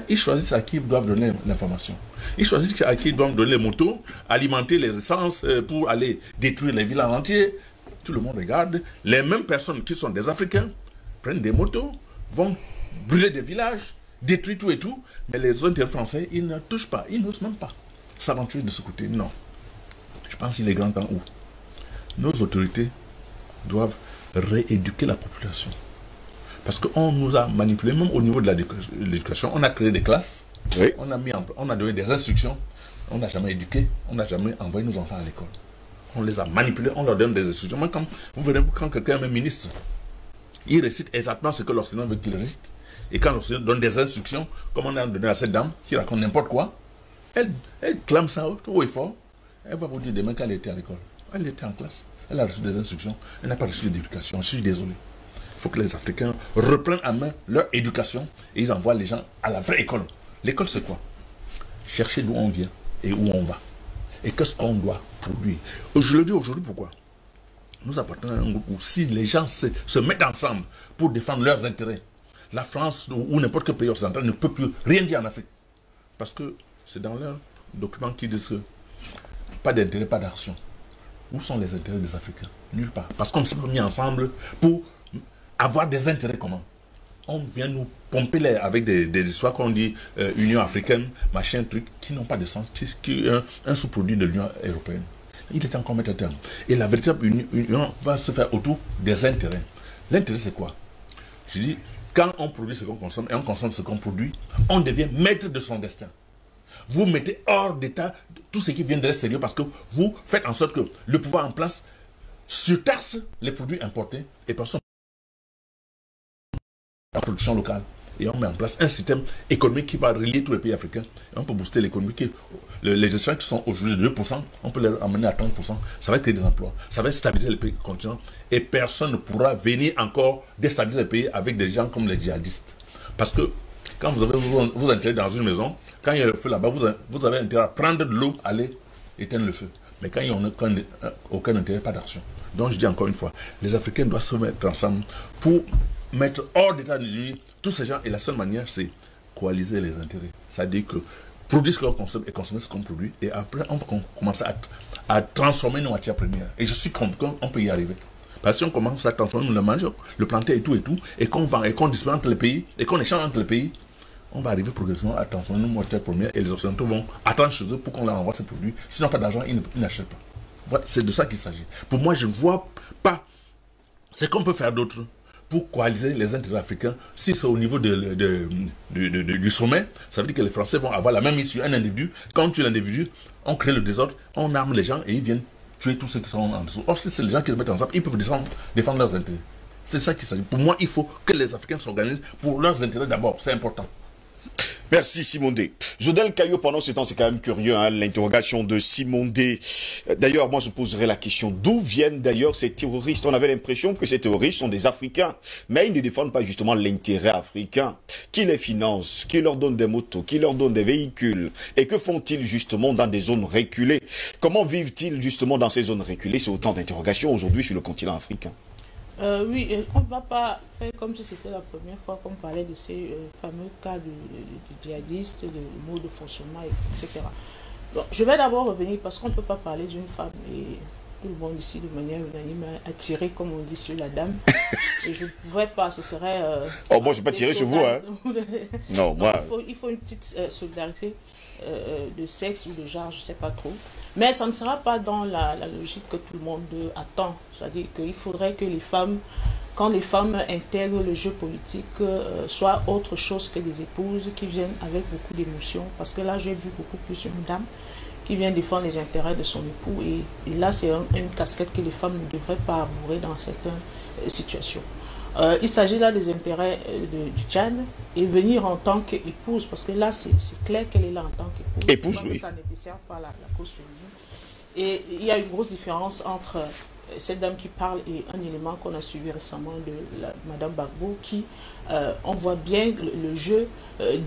S7: Ils choisissent à qui ils doivent donner l'information. Ils choisissent à qui ils doivent donner les motos, alimenter les essences pour aller détruire les villages entiers. Tout le monde regarde. Les mêmes personnes qui sont des Africains prennent des motos, vont brûler des villages, détruire tout et tout. Mais les autres Français, ils ne touchent pas. Ils n'osent même pas s'aventurer de ce côté. Non. Je pense qu'il est grand temps où nos autorités doivent rééduquer la population. Parce qu'on nous a manipulés, même au niveau de l'éducation. On a créé des classes,
S3: Oui.
S7: on a donné des instructions, on n'a jamais éduqué, on n'a jamais envoyé nos enfants à l'école. On les a manipulés, on leur donne des instructions. Moi, quand vous verrez, quand quelqu'un est ministre, il récite exactement ce que l'enseignant veut qu'il récite. Et quand l'enseignant donne des instructions, comme on a donné à cette dame, qui raconte n'importe quoi, elle clame ça haut et fort. Elle va vous dire demain qu'elle était à l'école. Elle était en classe. Elle a reçu des instructions. Elle n'a pas reçu d'éducation. Je suis désolé. Il faut que les Africains reprennent en main leur éducation et ils envoient les gens à la vraie école. L'école, c'est quoi? Chercher d'où on vient et où on va. Et qu'est-ce qu'on doit produire. Je le dis aujourd'hui, pourquoi? Nous appartenons à un groupe où si les gens se mettent ensemble pour défendre leurs intérêts, la France ou n'importe quel pays occidental ne peut plus rien dire en Afrique. Parce que c'est dans leurs documents qui disent que pas d'intérêt, pas d'action. Où sont les intérêts des Africains? Nulle part. Parce qu'on s'est mis ensemble pour avoir des intérêts communs. On vient nous pomper l'air avec des histoires qu'on dit Union africaine, machin, truc, qui n'ont pas de sens, qui est un sous-produit de l'Union européenne. Il est encore mettre à terme. Et la véritable union va se faire autour des intérêts. L'intérêt, c'est quoi? Je dis, quand on produit ce qu'on consomme et on consomme ce qu'on produit, on devient maître de son destin. Vous mettez hors d'état tout ce qui vient de l'extérieur parce que vous faites en sorte que le pouvoir en place surtaxe les produits importés et personne la production locale. Et on met en place un système économique qui va relier tous les pays africains. Et on peut booster l'économie. Les échanges qui sont aujourd'hui de 2%, on peut les amener à 30%. Ça va créer des emplois. Ça va stabiliser les pays continents. Et personne ne pourra venir encore déstabiliser les pays avec des gens comme les djihadistes. Parce que quand vous avez vous intérêt dans une maison, quand il y a le feu là-bas, vous avez intérêt à prendre de l'eau, aller éteindre le feu. Mais quand il n'y a aucun intérêt, pas d'action. Donc je dis encore une fois, les Africains doivent se mettre ensemble pour mettre hors d'état de nuire tous ces gens. Et la seule manière, c'est coaliser les intérêts. C'est-à-dire que produire ce qu'on consomme et consommer ce qu'on produit. Et après, on va commencer à transformer nos matières premières. Et je suis convaincu qu'on peut y arriver. Parce que si on commence à transformer le mangeons, le planter et tout, et qu'on vend et qu'on distribue entre les pays, et qu'on échange entre les pays, on va arriver progressivement à transformer nos matières premières et les Occidentaux vont attendre chez eux pour qu'on leur envoie ces produits. S'ils n'ont pas d'argent, ils n'achètent pas. Voilà, c'est de ça qu'il s'agit. Pour moi, je ne vois pas ce qu'on peut faire d'autre pour coaliser les intérêts africains. Si c'est au niveau du sommet, ça veut dire que les Français vont avoir la même issue, un individu. Quand tu es l'individu, on crée le désordre, on arme les gens et ils viennent tuer tous ceux qui sont en dessous. Or, si c'est les gens qui se mettent ensemble, ils peuvent défendre leurs intérêts. C'est ça qu'il s'agit. Pour moi, il faut que les Africains s'organisent pour leurs intérêts d'abord. C'est important.
S3: Merci Simondé. Jodel Caillot, pendant ce temps, c'est quand même curieux, hein, l'interrogation de Simondé. D'ailleurs, moi je poserais la question, d'où viennent d'ailleurs ces terroristes? On avait l'impression que ces terroristes sont des Africains, mais ils ne défendent pas justement l'intérêt africain. Qui les finance? Qui leur donne des motos? Qui leur donne des véhicules? Et que font-ils justement dans des zones reculées? Comment vivent-ils justement dans ces zones reculées? C'est autant d'interrogations aujourd'hui sur le continent africain.
S4: Oui, on ne va pas faire comme si c'était la première fois qu'on parlait de ces fameux cas de djihadistes, de mode de fonctionnement, etc. Bon, je vais d'abord revenir parce qu'on ne peut pas parler d'une femme et tout le monde ici de manière unanime a tiré, comme on dit, sur la dame. Et je ne pourrais pas, ce serait...
S3: oh, moi je ne vais pas tirer sur vous, hein. Non, moi...
S4: Il faut une petite solidarité de sexe ou de genre, je ne sais pas trop. Mais ça ne sera pas dans la logique que tout le monde attend. C'est-à-dire qu'il faudrait que les femmes, quand les femmes intègrent le jeu politique, soient autre chose que des épouses qui viennent avec beaucoup d'émotions. Parce que là, j'ai vu beaucoup plus une dame qui vient défendre les intérêts de son époux. Et là, c'est une casquette que les femmes ne devraient pas arbourer dans certaines situations. Il s'agit là des intérêts du Tchad et venir en tant qu'épouse, parce que là, c'est clair qu'elle est là en tant qu'épouse.
S3: Épouse, oui.
S4: Ça ne dessert pas la cause féminine. Et il y a une grosse différence entre cette dame qui parle et un élément qu'on a suivi récemment de Madame Gbagbo, qui, on voit bien le jeu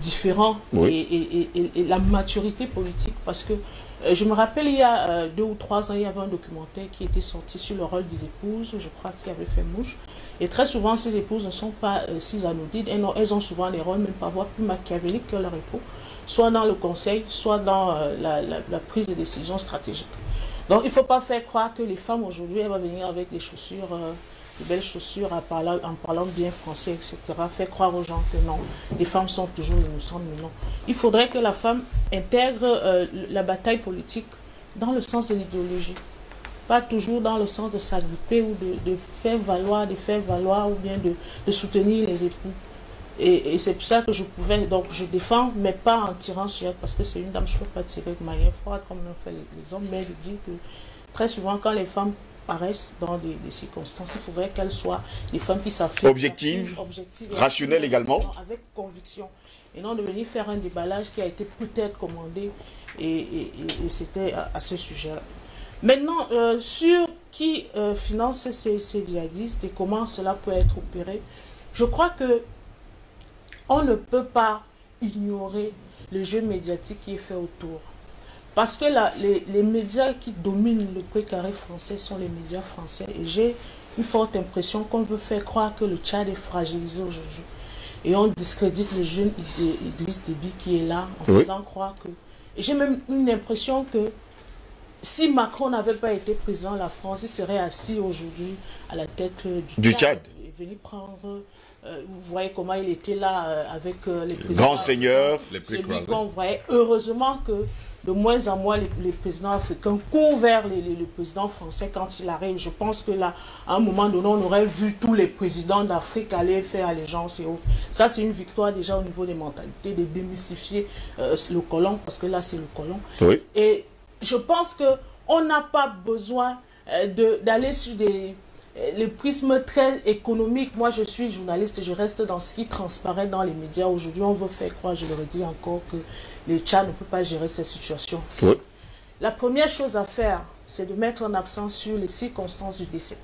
S4: différent, oui, et la maturité politique, parce que je me rappelle, il y a 2 ou 3 ans, il y avait un documentaire qui était sorti sur le rôle des épouses, je crois qu'il avait fait mouche. Et très souvent, ces épouses ne sont pas si anodines, elles ont souvent des rôles même parfois plus machiavéliques que leur époux, soit dans le conseil, soit dans la prise de décision stratégique. Donc il ne faut pas faire croire que les femmes aujourd'hui, elles vont venir avec des chaussures, de belles chaussures, en parlant bien français, etc. Faire croire aux gens que non, les femmes sont toujours innocentes, mais non. Il faudrait que la femme intègre la bataille politique dans le sens de l'idéologie.
S8: pas toujours dans le sens de s'agripper ou de faire valoir, ou bien de soutenir les époux. Et c'est pour ça que je pouvais, donc je défends, mais pas en tirant sur elle, parce que c'est une dame, je ne peux pas tirer de manière froide comme l'ont fait les hommes, mais je dis que très souvent quand les femmes paraissent dans des circonstances, il faudrait qu'elles soient des femmes qui s'affirment.
S3: Objectives, rationnelles également.
S8: Avec conviction. Et non de venir faire un déballage qui a été peut-être commandé, et c'était à ce sujet-là. Maintenant, sur qui finance ces djihadistes et comment cela peut être opéré, je crois que on ne peut pas ignorer le jeu médiatique qui est fait autour. Parce que les médias qui dominent le précaré français sont les médias français. Et j'ai une forte impression qu'on veut faire croire que le Tchad est fragilisé aujourd'hui. Et on discrédite le jeune Idriss Déby qui est là en faisant croire que... Et j'ai même une impression que si Macron n'avait pas été président de la France, il serait assis aujourd'hui à la tête du Tchad. Et venu prendre... vous voyez comment il était là avec les présidents.
S3: Grands seigneurs.
S8: Celui qu'on voyait. Heureusement que de moins en moins les présidents africains courent vers le président français quand il arrive. Je pense que là, à un moment donné, on aurait vu tous les présidents d'Afrique aller faire allégeance et autres. Ça, c'est une victoire déjà au niveau des mentalités, de démystifier le colon, parce que là, c'est le colon.
S3: Oui.
S8: Et je pense qu'on n'a pas besoin d'aller sur les prismes très économiques. Moi, je suis journaliste et je reste dans ce qui transparaît dans les médias. Aujourd'hui, on veut faire croire, je le redis encore, que le Tchad ne peut pas gérer cette situation.
S3: Oui.
S8: La première chose à faire, c'est de mettre un accent sur les circonstances du décès.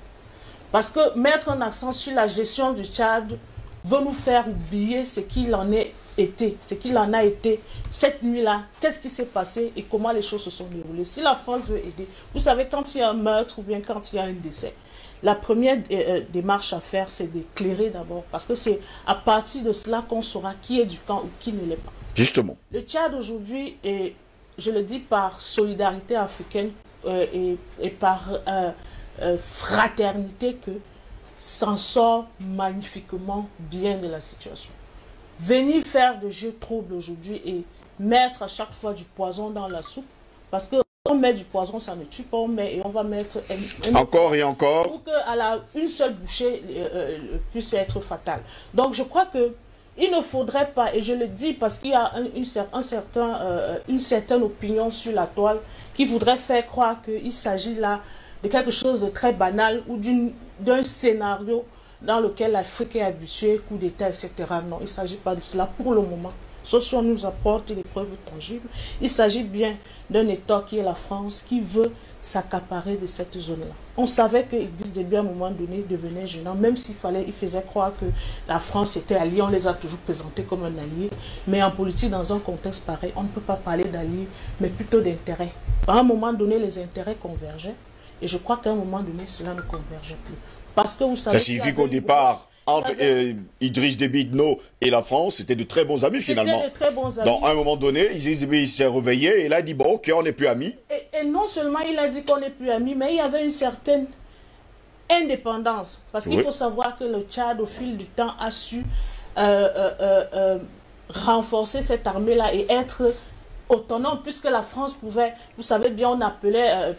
S8: Parce que mettre un accent sur la gestion du Tchad veut nous faire oublier ce qu'il en est été, ce qu'il en a été cette nuit-là, qu'est-ce qui s'est passé et comment les choses se sont déroulées. Si la France veut aider, vous savez, quand il y a un meurtre ou bien quand il y a un décès, la première démarche à faire, c'est d'éclairer d'abord, parce que c'est à partir de cela qu'on saura qui est du camp ou qui ne l'est pas.
S3: Justement.
S8: Le Tchad aujourd'hui, et je le dis par solidarité africaine et par fraternité, que s'en sort magnifiquement bien de la situation. Venir faire de jeux troubles aujourd'hui et mettre à chaque fois du poison dans la soupe, parce que on met du poison, ça ne tue pas, on met et on va mettre
S3: encore et encore
S8: pour qu'une seule bouchée puisse être fatale. Donc je crois que il ne faudrait pas, et je le dis parce qu'il y a une certaine opinion sur la toile qui voudrait faire croire qu'il s'agit là de quelque chose de très banal ou d'un scénario dans lequel l'Afrique est habituée, coup d'État, etc. Non, il ne s'agit pas de cela pour le moment. Sauf si on nous apporte des preuves tangibles. Il s'agit bien d'un État qui est la France, qui veut s'accaparer de cette zone-là. On savait que Idriss Déby, à un moment donné, devenait gênant, même s'il faisait croire que la France était alliée. On les a toujours présentés comme un allié. Mais en politique, dans un contexte pareil, on ne peut pas parler d'alliés, mais plutôt d'intérêts. À un moment donné, les intérêts convergeaient. Et je crois qu'à un moment donné, cela ne convergeait plus. Parce que vous savez...
S3: Ça signifie qu'au départ... Entre Idriss Déby Itno et la France, c'était de très bons amis finalement.
S8: C'était de très bons amis.
S3: Donc à un moment donné, Idriss Déby s'est réveillé et là il dit bon ok, on n'est plus amis.
S8: Et non seulement il a dit qu'on n'est plus amis, mais il y avait une certaine indépendance. Parce qu'il faut savoir que le Tchad, au fil du temps, a su renforcer cette armée-là et être autonome, puisque la France pouvait, vous savez bien, on appelait,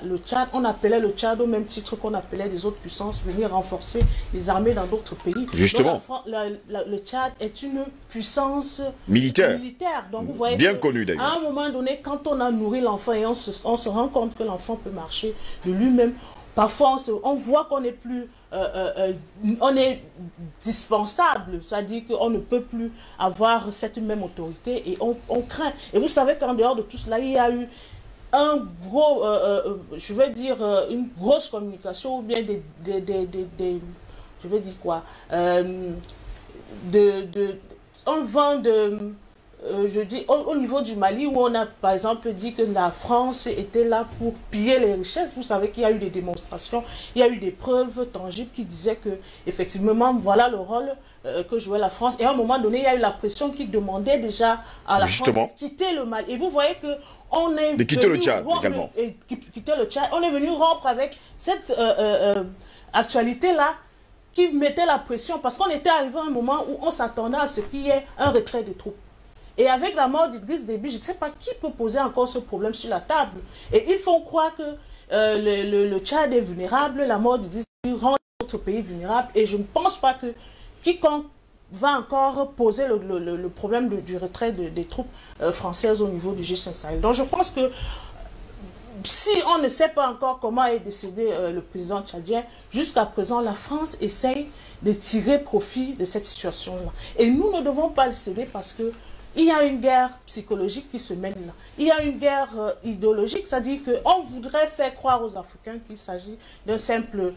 S8: le Tchad, on appelait le Tchad au même titre qu'on appelait les autres puissances, venir renforcer les armées dans d'autres pays.
S3: Justement.
S8: Donc, le Tchad est une puissance
S3: militaire.
S8: Donc vous voyez,
S3: bien connue d'ailleurs.
S8: À un moment donné, quand on a nourri l'enfant et on se rend compte que l'enfant peut marcher de lui-même, parfois on voit qu'on n'est plus, on est dispensable, c'est-à-dire qu'on ne peut plus avoir cette même autorité et on craint. Et vous savez qu'en dehors de tout cela, il y a eu un gros, je vais dire, une grosse communication ou bien je vais dire quoi, on vend je dis au niveau du Mali où on a par exemple dit que la France était là pour piller les richesses. Vous savez qu'il y a eu des démonstrations, il y a eu des preuves tangibles qui disaient que effectivement voilà le rôle que jouait la France. Et à un moment donné, il y a eu la pression qui demandait déjà à la France de quitter le Mali. Et vous voyez que on est
S3: de quitter le Tchad également.
S8: Quitter le Tchad. On est venu rompre avec cette actualité là qui mettait la pression parce qu'on était arrivé à un moment où on s'attendait à ce qu'il y ait un retrait de troupes. Et avec la mort d'Idriss Déby, je ne sais pas qui peut poser encore ce problème sur la table. Et ils font croire que le Tchad est vulnérable, la mort du disque rend notre pays vulnérable. Et je ne pense pas que quiconque va encore poser le problème du retrait des troupes françaises au niveau du G5 Sahel. Donc je pense que si on ne sait pas encore comment est décédé le président tchadien, jusqu'à présent, la France essaye de tirer profit de cette situation-là. Et nous ne devons pas le céder parce que il y a une guerre psychologique qui se mène là. Il y a une guerre idéologique, c'est-à-dire qu'on voudrait faire croire aux Africains qu'il s'agit d'un simple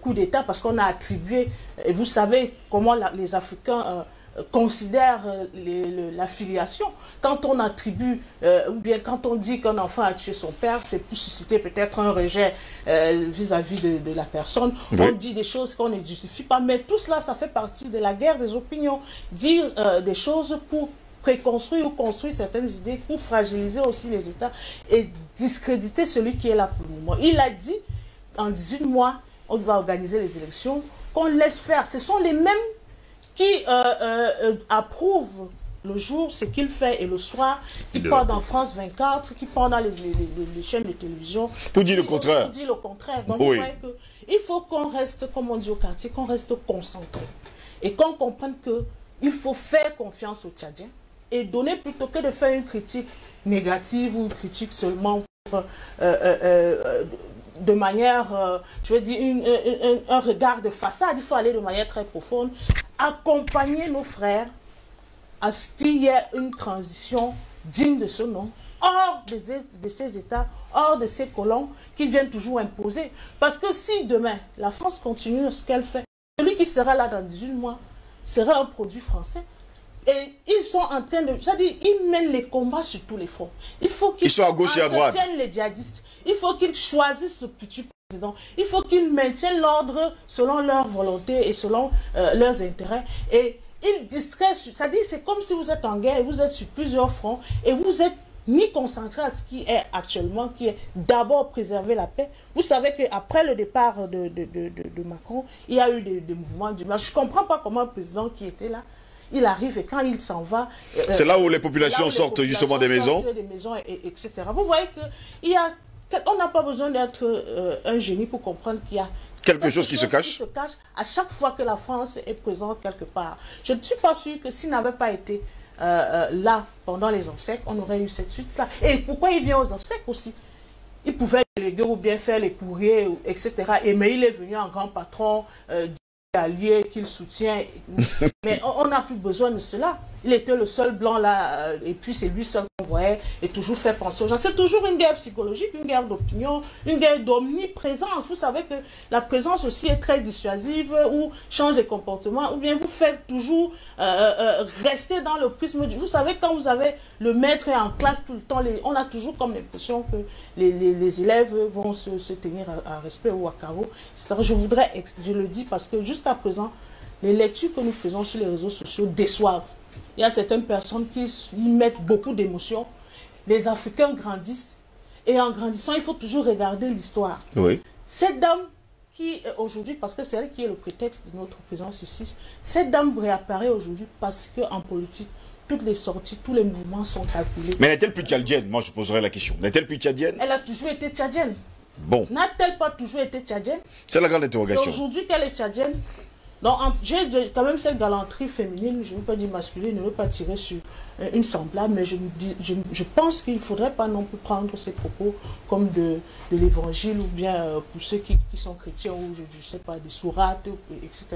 S8: coup d'État parce qu'on a attribué, et vous savez comment les Africains considèrent la filiation. Quand on attribue, ou bien quand on dit qu'un enfant a tué son père, c'est pour susciter peut-être un rejet vis-à-vis de la personne. Oui. On dit des choses qu'on ne justifie pas, mais tout cela, ça fait partie de la guerre des opinions. Dire des choses pour préconstruire ou construire certaines idées, pour fragiliser aussi les États et discréditer celui qui est là pour le moment. Il a dit, en 18 mois, on va organiser les élections, qu'on laisse faire. Ce sont les mêmes qui approuve le jour ce qu'il fait et le soir, qui part dans France 24, qui part dans les chaînes de télévision.
S3: Pour dire le contraire.
S8: Pour dire le contraire. Donc, oui. Il faut qu'on reste, comme on dit au quartier, qu'on reste concentré. Et qu'on comprenne qu'il faut faire confiance aux Tchadiens et donner plutôt que de faire une critique négative ou une critique seulement de manière, je veux dire, un regard de façade. Il faut aller de manière très profonde. Accompagner nos frères à ce qu'il y ait une transition digne de ce nom, hors de ces États, hors de ces colons qui viennent toujours imposer. Parce que si demain, la France continue ce qu'elle fait, celui qui sera là dans 18 mois sera un produit français. Et ils sont en train de... C'est-à-dire, ils mènent les combats sur tous les fronts. Il faut qu'ils
S3: soient à gauche et à droite.
S8: Les djihadistes. Il faut qu'ils choisissent le futur président. Il faut qu'ils maintiennent l'ordre selon leur volonté et selon leurs intérêts. Et ils distraient... C'est-à-dire, c'est comme si vous êtes en guerre et vous êtes sur plusieurs fronts et vous êtes ni concentré à ce qui est actuellement, qui est d'abord préserver la paix. Vous savez qu'après le départ de Macron, il y a eu des mouvements d'humeur. Je ne comprends pas comment un président qui était là, il arrive et quand il s'en va...
S3: c'est là où les populations sortent justement des maisons.
S8: Etc. Vous voyez qu'on n'a pas besoin d'être un génie pour comprendre qu'il y a
S3: quelque chose qui se cache
S8: à chaque fois que la France est présente quelque part. Je ne suis pas sûre que s'il n'avait pas été là pendant les obsèques, on aurait eu cette suite-là. Et pourquoi il vient aux obsèques aussi? Il pouvait déléguer ou bien faire les courriers, etc. Mais il est venu en grand patron allié qu'il soutient, mais on n'a plus besoin de cela. Il était le seul blanc là, et puis c'est lui seul qu'on voyait, et toujours fait penser aux gens. C'est toujours une guerre psychologique, une guerre d'opinion, une guerre d'omniprésence. Vous savez que la présence aussi est très dissuasive, ou change les comportements, ou bien vous faites toujours rester dans le prisme du... Vous savez, quand vous avez le maître en classe tout le temps, on a toujours comme l'impression que les élèves vont se tenir à respect ou à carreau. Je le dis parce que jusqu'à présent, les lectures que nous faisons sur les réseaux sociaux déçoivent. Il y a certaines personnes qui y mettent beaucoup d'émotions. Les Africains grandissent. Et en grandissant, il faut toujours regarder l'histoire.
S3: Oui.
S8: Cette dame qui, aujourd'hui, parce que c'est elle qui est le prétexte de notre présence ici, cette dame réapparaît aujourd'hui parce qu'en politique, toutes les sorties, tous les mouvements sont calculés.
S3: Mais n'est-elle plus tchadienne? Moi, je poserai la question. N'est-elle plus tchadienne?
S8: Elle a toujours été tchadienne.
S3: Bon.
S8: N'a-t-elle pas toujours été tchadienne?
S3: C'est la grande interrogation.
S8: C'est aujourd'hui qu'elle est tchadienne. Donc, j'ai quand même cette galanterie féminine, je ne veux pas dire masculine, je ne veux pas tirer sur une semblable, mais je pense qu'il ne faudrait pas non plus prendre ces propos comme de l'évangile, ou bien pour ceux qui sont chrétiens, ou je ne sais pas, des sourates, etc.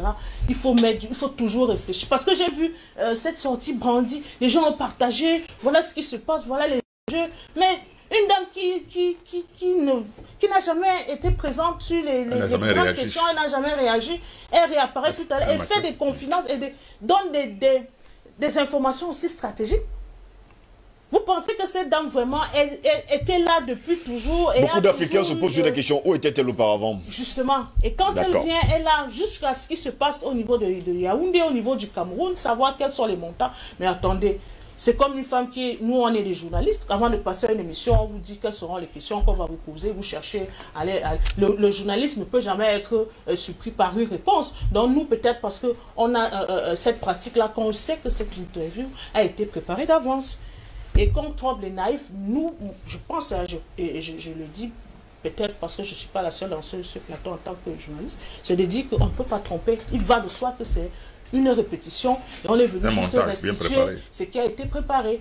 S8: Il faut toujours réfléchir. Parce que j'ai vu cette sortie brandie, les gens ont partagé, voilà ce qui se passe, voilà les enjeux, mais... Une dame qui n'a jamais été présente sur les grandes questions, elle n'a jamais réagi, elle réapparaît tout à l'heure, elle fait des confidences et donne des informations aussi stratégiques. Vous pensez que cette dame vraiment était là depuis toujours?
S3: Beaucoup d'Africains se posent la question, où était-elle auparavant?
S8: Justement, et quand elle vient, elle a jusqu'à ce qui se passe au niveau de Yaoundé, au niveau du Cameroun, savoir quels sont les montants. Mais attendez. C'est comme une femme qui... Nous, on est des journalistes. Avant de passer à une émission, on vous dit quelles seront les questions qu'on va vous poser. Vous cherchez... Le journaliste ne peut jamais être surpris par une réponse. Donc, nous, peut-être parce qu'on a cette pratique-là, qu'on sait que cette interview a été préparée d'avance. Et qu'on trompe les naïfs, nous, je pense, et je le dis peut-être parce que je ne suis pas la seule dans ce plateau en tant que journaliste, c'est de dire qu'on ne peut pas tromper. Il va de soi que c'est une répétition et on est venu juste restituer ce qui a été préparé.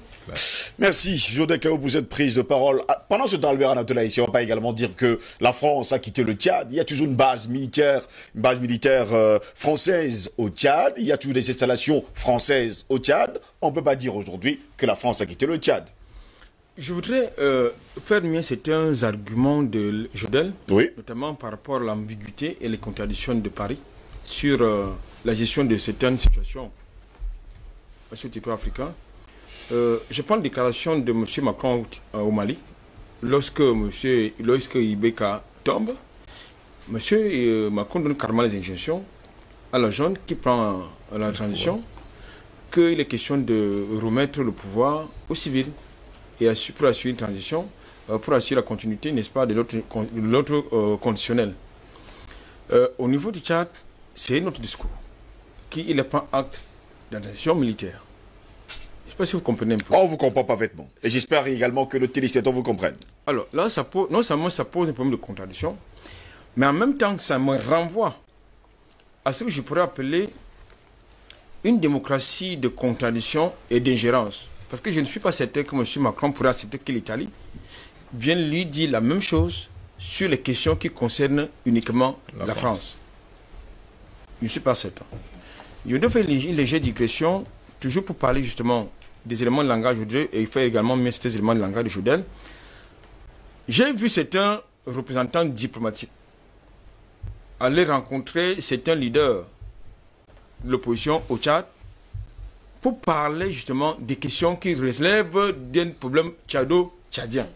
S3: Merci, Jodé Kao, pour cette prise de parole. Pendant ce temps, Albert Anatola, ici, on ne va pas également dire que la France a quitté le Tchad. Il y a toujours une base militaire française au Tchad. Il y a toujours des installations françaises au Tchad. On ne peut pas dire aujourd'hui que la France a quitté le Tchad.
S5: Je voudrais faire mieux certains arguments de Jodel,
S3: oui,
S5: notamment par rapport à l'ambiguïté et les contradictions de Paris sur la gestion de certaines situations sur le territoire africain. Je prends la déclaration de M. Macron au Mali. Lorsque Ibeka tombe, M. Macron donne carrément les injonctions à la jeune qui prend la transition qu'il est question de remettre le pouvoir aux civils et pour assurer une transition, pour assurer la continuité, n'est-ce pas, de l'autre conditionnel. Au niveau du Tchad, c'est notre discours qu'il prend acte d'intervention militaire. Je ne sais pas si vous comprenez un peu.
S3: On vous comprend parfaitement. Et j'espère également que le téléspectateur vous comprenne.
S5: Alors là, non seulement ça pose un problème de contradiction, mais en même temps, ça me renvoie à ce que je pourrais appeler une démocratie de contradiction et d'ingérence. Parce que je ne suis pas certain que M. Macron pourrait accepter que l'Italie vienne lui dire la même chose sur les questions qui concernent uniquement la France. Je ne suis pas certain. Je dois faire une légère digression, toujours pour parler justement des éléments de langage et faire également mettre ces éléments de langage de Jodel. J'ai vu certains représentants diplomatiques aller rencontrer certains leaders de l'opposition au Tchad pour parler justement des questions qui relèvent d'un problème tchado-tchadien.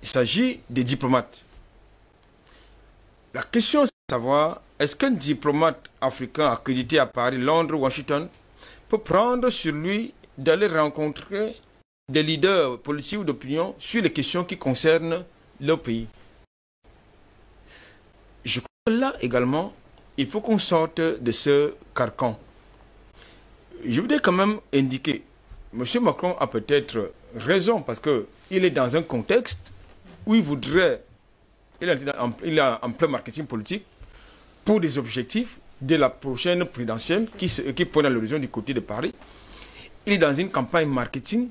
S5: Il s'agit des diplomates. La question est de savoir, est-ce qu'un diplomate africain accrédité à Paris, Londres, Washington, peut prendre sur lui d'aller rencontrer des leaders politiques ou d'opinion sur les questions qui concernent leur pays? Je crois que là également, il faut qu'on sorte de ce carcan. Je voudrais quand même indiquer, M. Macron a peut-être raison parce qu'il est dans un contexte où il voudrait, il est en plein marketing politique pour des objectifs de la prochaine présidentielle qui pointe à l'horizon du côté de Paris. Il est dans une campagne marketing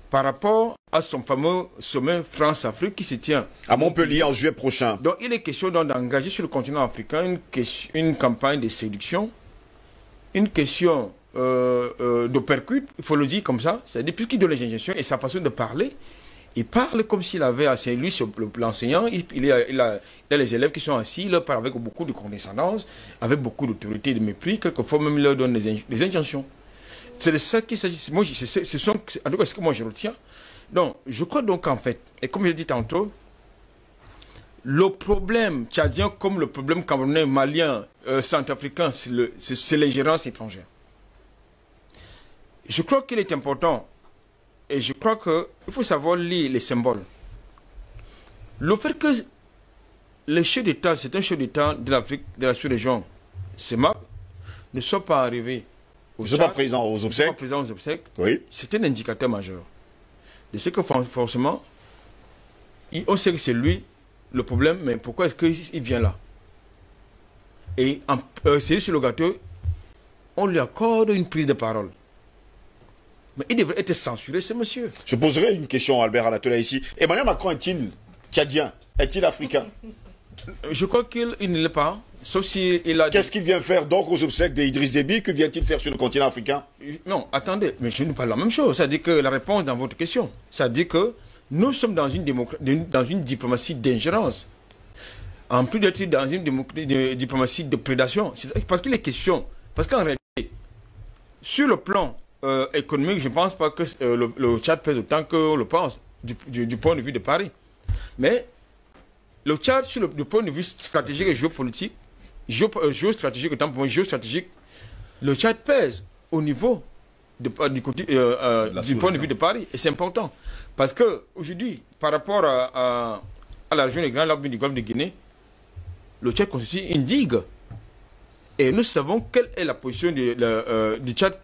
S5: par rapport à son fameux sommet France-Afrique qui se tient
S3: à Montpellier en juillet prochain.
S5: Donc il est question d'engager sur le continent africain une campagne de séduction, une question de percute, il faut le dire comme ça, c'est-à-dire puisqu'il donne les injonctions et sa façon de parler, il parle comme s'il avait assez, lui, l'enseignant, il a les élèves qui sont assis, il leur parle avec beaucoup de condescendance, avec beaucoup d'autorité et de mépris, quelquefois même il leur donne des injonctions. C'est de ça qu'il s'agit. En tout cas, c'est ce que moi je retiens. Donc, je crois donc en fait, et comme je l'ai dit tantôt, le problème tchadien comme le problème camerounais, malien, centrafricain, c'est l'ingérence étrangère. Je crois qu'il est important, et je crois qu'il faut savoir lire les symboles. Le fait que le chef d'État, c'est un chef d'État de l'Afrique, de la sous-région, CEMAC, ne soit pas arrivé
S3: au Tchad, pas présent aux obsèques,
S5: oui, c'est un indicateur majeur. De ce que forcément, on sait que c'est lui le problème, mais pourquoi est-ce qu'il vient là? Et c'est sur le gâteau, on lui accorde une prise de parole. Mais il devrait être censuré, ce monsieur.
S3: Je poserai une question à Albert Anatola ici. Emmanuel Macron est-il tchadien? Est-il africain?
S5: Je crois qu'il ne l'est pas. Sauf si il a...
S3: Qu'est-ce qu'il vient faire donc aux obsèques d'Idriss Déby? Que vient-il faire sur le continent africain?
S5: Non, attendez, mais je ne parle pas de la même chose. Ça dit que la réponse dans votre question, ça dit que nous sommes dans une diplomatie d'ingérence. En plus d'être dans une diplomatie de prédation. Parce qu'il est question. Parce qu'en réalité, sur le plan économique, je ne pense pas que le Tchad pèse autant qu'on le pense, du point de vue de Paris. Mais le Tchad, du point de vue stratégique et géopolitique, géostratégique, autant pour moi, géostratégique, le Tchad pèse au niveau du point de vue de Paris. Et c'est important. Parce qu'aujourd'hui, par rapport à la région des Grands Lacs du Golfe de Guinée, le Tchad constitue une digue. Et nous savons quelle est la position du Tchad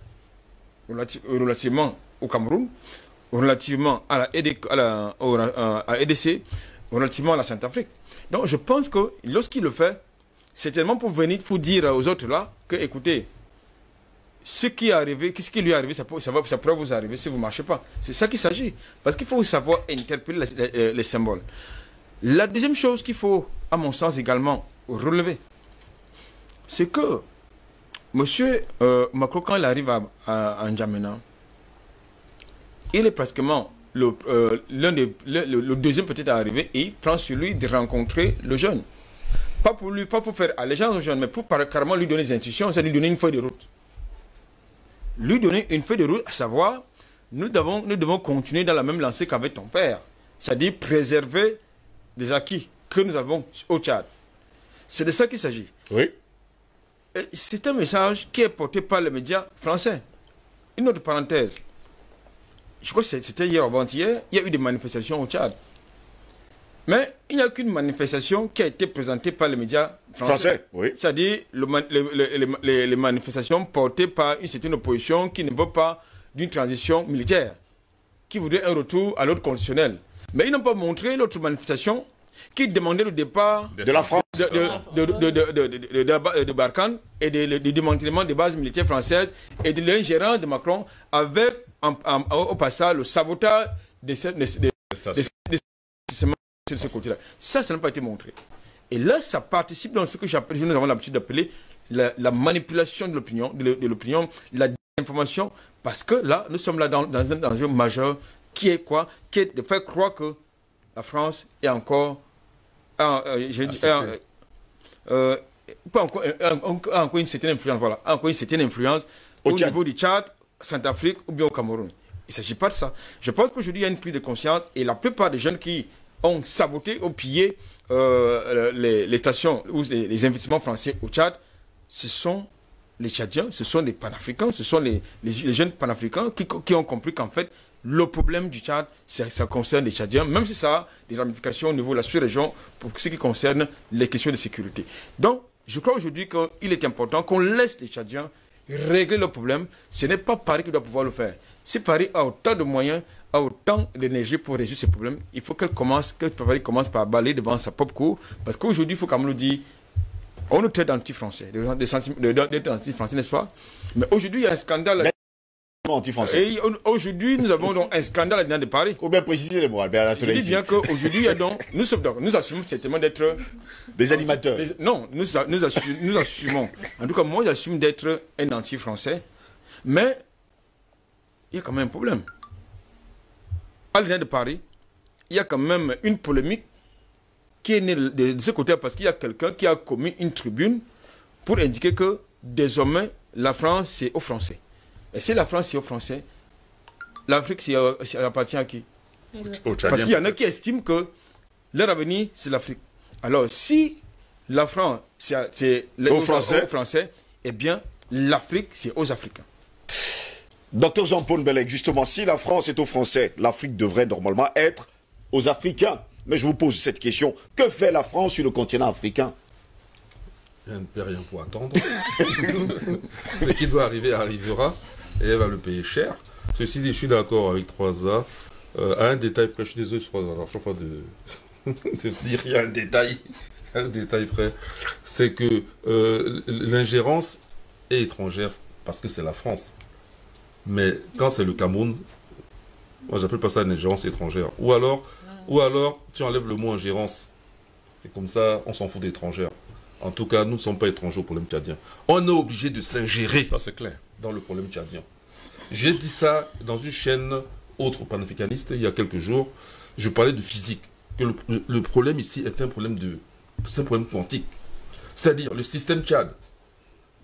S5: relativement au Cameroun, relativement à la EDC, relativement à la Centrafrique. Donc je pense que lorsqu'il le fait, c'est tellement pour venir pour dire aux autres là que, écoutez, ce qui est arrivé, qu'est-ce qui lui est arrivé, ça pourrait vous arriver si vous ne marchez pas. C'est ça qu'il s'agit. Parce qu'il faut savoir interpeller les symboles. La deuxième chose qu'il faut, à mon sens, également relever, c'est que M. Macron, quand il arrive à N'Djamena, il est pratiquement le deuxième peut-être à arriver et il prend sur lui de rencontrer le jeune. Pas pour faire allégeance au jeune, mais pour carrément lui donner des instructions, c'est lui donner une feuille de route. Lui donner une feuille de route, à savoir, nous devons continuer dans la même lancée qu'avec ton père. C'est-à-dire préserver les acquis que nous avons au Tchad. C'est de ça qu'il s'agit.
S3: Oui.
S5: C'est un message qui est porté par les médias français. Une autre parenthèse. Je crois que c'était hier ou avant-hier, il y a eu des manifestations au Tchad. Mais il n'y a qu'une manifestation qui a été présentée par les médias français. Oui. C'est-à-dire les manifestations portées par une certaine opposition qui ne veut pas d'une transition militaire, qui voudrait un retour à l'ordre constitutionnel. Mais ils n'ont pas montré l'autre manifestation qui demandait le départ
S3: de la France,
S5: de Barkhane et du démantèlement des bases militaires françaises et de l'ingérence de Macron avec, au passage, le sabotage de ce côté-là. Ça n'a pas été montré. Et là, ça participe dans ce que nous avons l'habitude d'appeler la manipulation de l'opinion, la désinformation, parce que là, nous sommes là dans un enjeu majeur qui est quoi? Qui est de faire croire que la France est encore pas encore une certaine influence, voilà, encore une certaine influence au niveau du Tchad, Centrafrique ou bien au Cameroun. Il ne s'agit pas de ça. Je pense qu'aujourd'hui, il y a une prise de conscience et la plupart des jeunes qui ont saboté ou pillé les stations ou les investissements français au Tchad, ce sont les Tchadiens, ce sont les panafricains, ce sont les jeunes panafricains qui ont compris qu'en fait, le problème du Tchad, ça concerne les Tchadiens, même si ça a des ramifications au niveau de la sous-région pour ce qui concerne les questions de sécurité. Donc, je crois aujourd'hui qu'il est important qu'on laisse les Tchadiens régler le problème. Ce n'est pas Paris qui doit pouvoir le faire. Si Paris a autant de moyens, a autant d'énergie pour résoudre ces problèmes, il faut que Paris commence par balayer devant sa propre cour. Parce qu'aujourd'hui, il faut quand même le dire, on nous traite d'anti-français, d'anti-français, n'est-ce pas? Mais aujourd'hui, il y a un scandale.
S3: Anti-français.
S5: Et aujourd'hui, nous avons donc un scandale de Paris.
S3: Il faut bien préciser les mots, Albert.
S5: Je dis bien qu'aujourd'hui, nous assumons certainement d'être
S3: des animateurs.
S5: Non, nous assumons. En tout cas, moi, j'assume d'être un anti-français. Mais il y a quand même un problème. À l'Union de Paris, il y a quand même une polémique qui est née de ce côté parce qu'il y a quelqu'un qui a commis une tribune pour indiquer que désormais, la France, c'est aux Français. Et si la France, c'est aux Français, l'Afrique, ça appartient à qui? Parce qu'il y en a qui estiment que leur avenir, c'est l'Afrique. Alors, si la France, c'est aux Français, eh bien, l'Afrique, c'est aux Africains.
S3: Docteur Jean-Paul Bellec, justement, si la France est aux Français, l'Afrique devrait normalement être aux Africains. Mais je vous pose cette question. Que fait la France sur le continent africain?
S6: Elle ne paie rien pour attendre. Ce qui doit arriver arrivera et elle va le payer cher. Ceci dit, je suis d'accord avec 3A. À un détail près, je suis désolé, je crois, à chaque fois de dire qu'il y a un détail près, c'est que l'ingérence est étrangère parce que c'est la France. Mais quand c'est le Cameroun, moi j'appelle pas ça une ingérence étrangère. Ou alors tu enlèves le mot ingérence. Et comme ça, on s'en fout d'étrangère. En tout cas, nous ne sommes pas étrangers au problème tchadien. On est obligé de s'ingérer, ça c'est clair, dans le problème tchadien. J'ai dit ça dans une chaîne autre panafricaniste il y a quelques jours. Je parlais de physique. Que le problème ici est un problème quantique. C'est-à-dire le système Tchad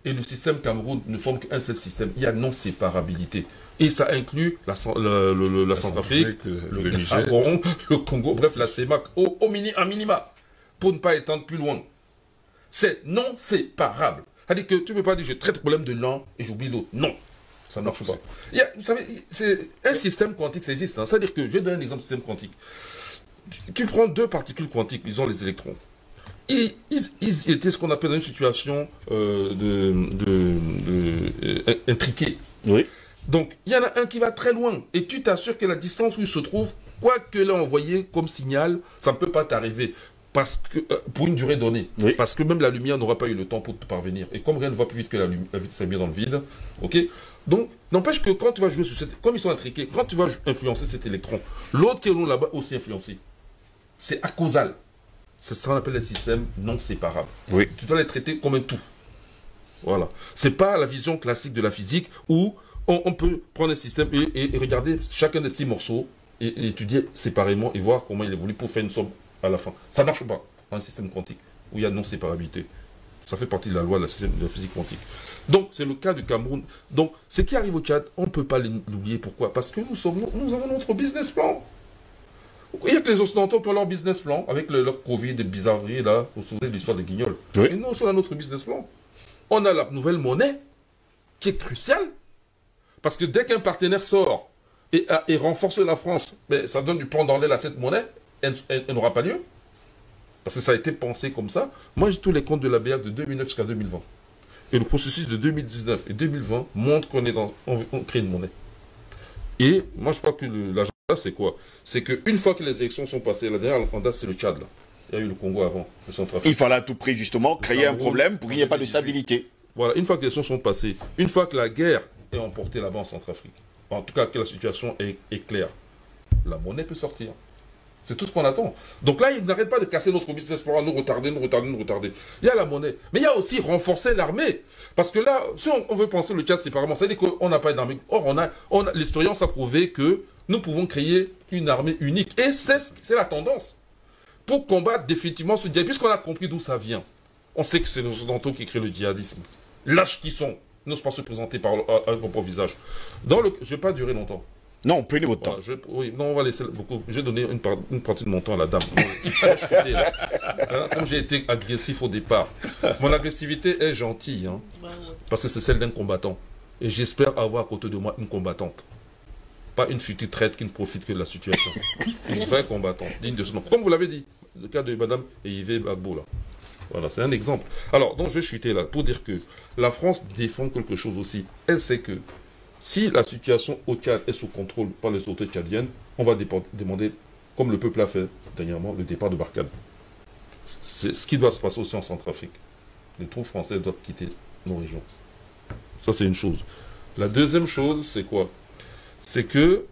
S6: et le système Cameroun ne forment qu'un seul système. Il y a non-séparabilité. Et ça inclut la Centrafrique, le Gabon, le Congo, bref, la CEMAC, à minima, pour ne pas étendre plus loin. C'est non séparable. C'est-à-dire que tu ne peux pas dire je traite le problème de l'un et j'oublie l'autre. Non, ça ne marche pas. Vous savez, c'est un système quantique, ça existe. Hein. C'est-à-dire que, je donne un exemple de système quantique. Tu prends deux particules quantiques, ils ont les électrons. Et ils étaient ce qu'on appelle dans une situation intriquée.
S3: Oui.
S6: Donc, il y en a un qui va très loin et tu t'assures que la distance où il se trouve Quoi que l'on envoyé comme signal, ça ne peut pas t'arriver. Parce que, pour une durée donnée. Oui. Parce que même la lumière n'aura pas eu le temps pour te parvenir. Et comme rien ne va plus vite que la vitesse s'est bien dans le vide, ok. Donc, n'empêche que quand tu vas jouer sur cette... Comme ils sont intriqués, quand tu vas influencer cet électron, l'autre qui est long là-bas aussi influencé. C'est acausal. C'est ça qu'on appelle un système non séparable. Oui. Tu dois les traiter comme un tout. Voilà. C'est pas la vision classique de la physique où on peut prendre un système et regarder chacun des petits morceaux et étudier séparément et voir comment il évolue pour faire une somme à la fin. Ça ne marche pas dans un système quantique où il y a non-séparabilité. Ça fait partie de la loi de la physique quantique. Donc, c'est le cas du Cameroun. Donc, ce qui arrive au Tchad, on ne peut pas l'oublier. Pourquoi? Parce que nous avons notre business plan. Il y a que les Occidentaux qui ont leur business plan, avec leur Covid, des bizarreries, là, vous vous souvenez de l'histoire des guignols. Oui. Et nous, on a notre business plan. On a la nouvelle monnaie, qui est cruciale, parce que dès qu'un partenaire sort et renforce la France, ben, ça donne du plan dans l'aile à cette monnaie, elle n'aura pas lieu. Parce que ça a été pensé comme ça. Moi, j'ai tous les comptes de la BA de 2009 jusqu'à 2020. Et le processus de 2019 et 2020 montre qu'on on crée une monnaie. Et moi, je crois que l'agenda, c'est quoi? C'est qu'une fois que les élections sont passées, la dernière en date, c'est le Tchad, là. Il y a eu le Congo avant, le Centrafrique.
S3: Il fallait à tout prix, justement, créer un problème pour qu'il n'y ait pas de stabilité.
S6: Voilà, une fois que les élections sont passées, une fois que la guerre est emportée là-bas en Centrafrique, en tout cas que la situation est claire, la monnaie peut sortir. C'est tout ce qu'on attend. Donc là, ils n'arrêtent pas de casser notre business plan, nous retarder. Il y a la monnaie. Mais il y a aussi renforcer l'armée. Parce que là, si on veut penser le Tchad séparément, ça veut dire qu'on n'a pas d'armée. Or, l'expérience a prouvé que nous pouvons créer une armée unique. Et c'est la tendance. Pour combattre définitivement ce djihadisme, puisqu'on a compris d'où ça vient. On sait que c'est les Occidentaux qui créent le djihadisme. Lâches qui sont, n'osent pas se présenter par un propre visage. Je ne vais pas durer longtemps.
S3: Non, prenez votre temps.
S6: Oui, non, on va laisser beaucoup. J'ai donné une partie de mon temps à la dame. Hein, comme j'ai été agressif au départ. Mon agressivité est gentille, hein, parce que c'est celle d'un combattant. Et j'espère avoir à côté de moi une combattante. Pas une future traite qui ne profite que de la situation. Une vraie combattante, digne de ce nom. Comme vous l'avez dit, le cas de Madame Yves Bagbo, là. Voilà, c'est un exemple. Alors, donc je vais chuter là pour dire que la France défend quelque chose aussi. Elle sait que si la situation au Tchad est sous contrôle par les autorités tchadiennes, on va demander, comme le peuple a fait dernièrement, le départ de Barkhane. C'est ce qui doit se passer aussi en Centrafrique. Les troupes françaises doivent quitter nos régions. Ça, c'est une chose. La deuxième chose, c'est quoi? C'est que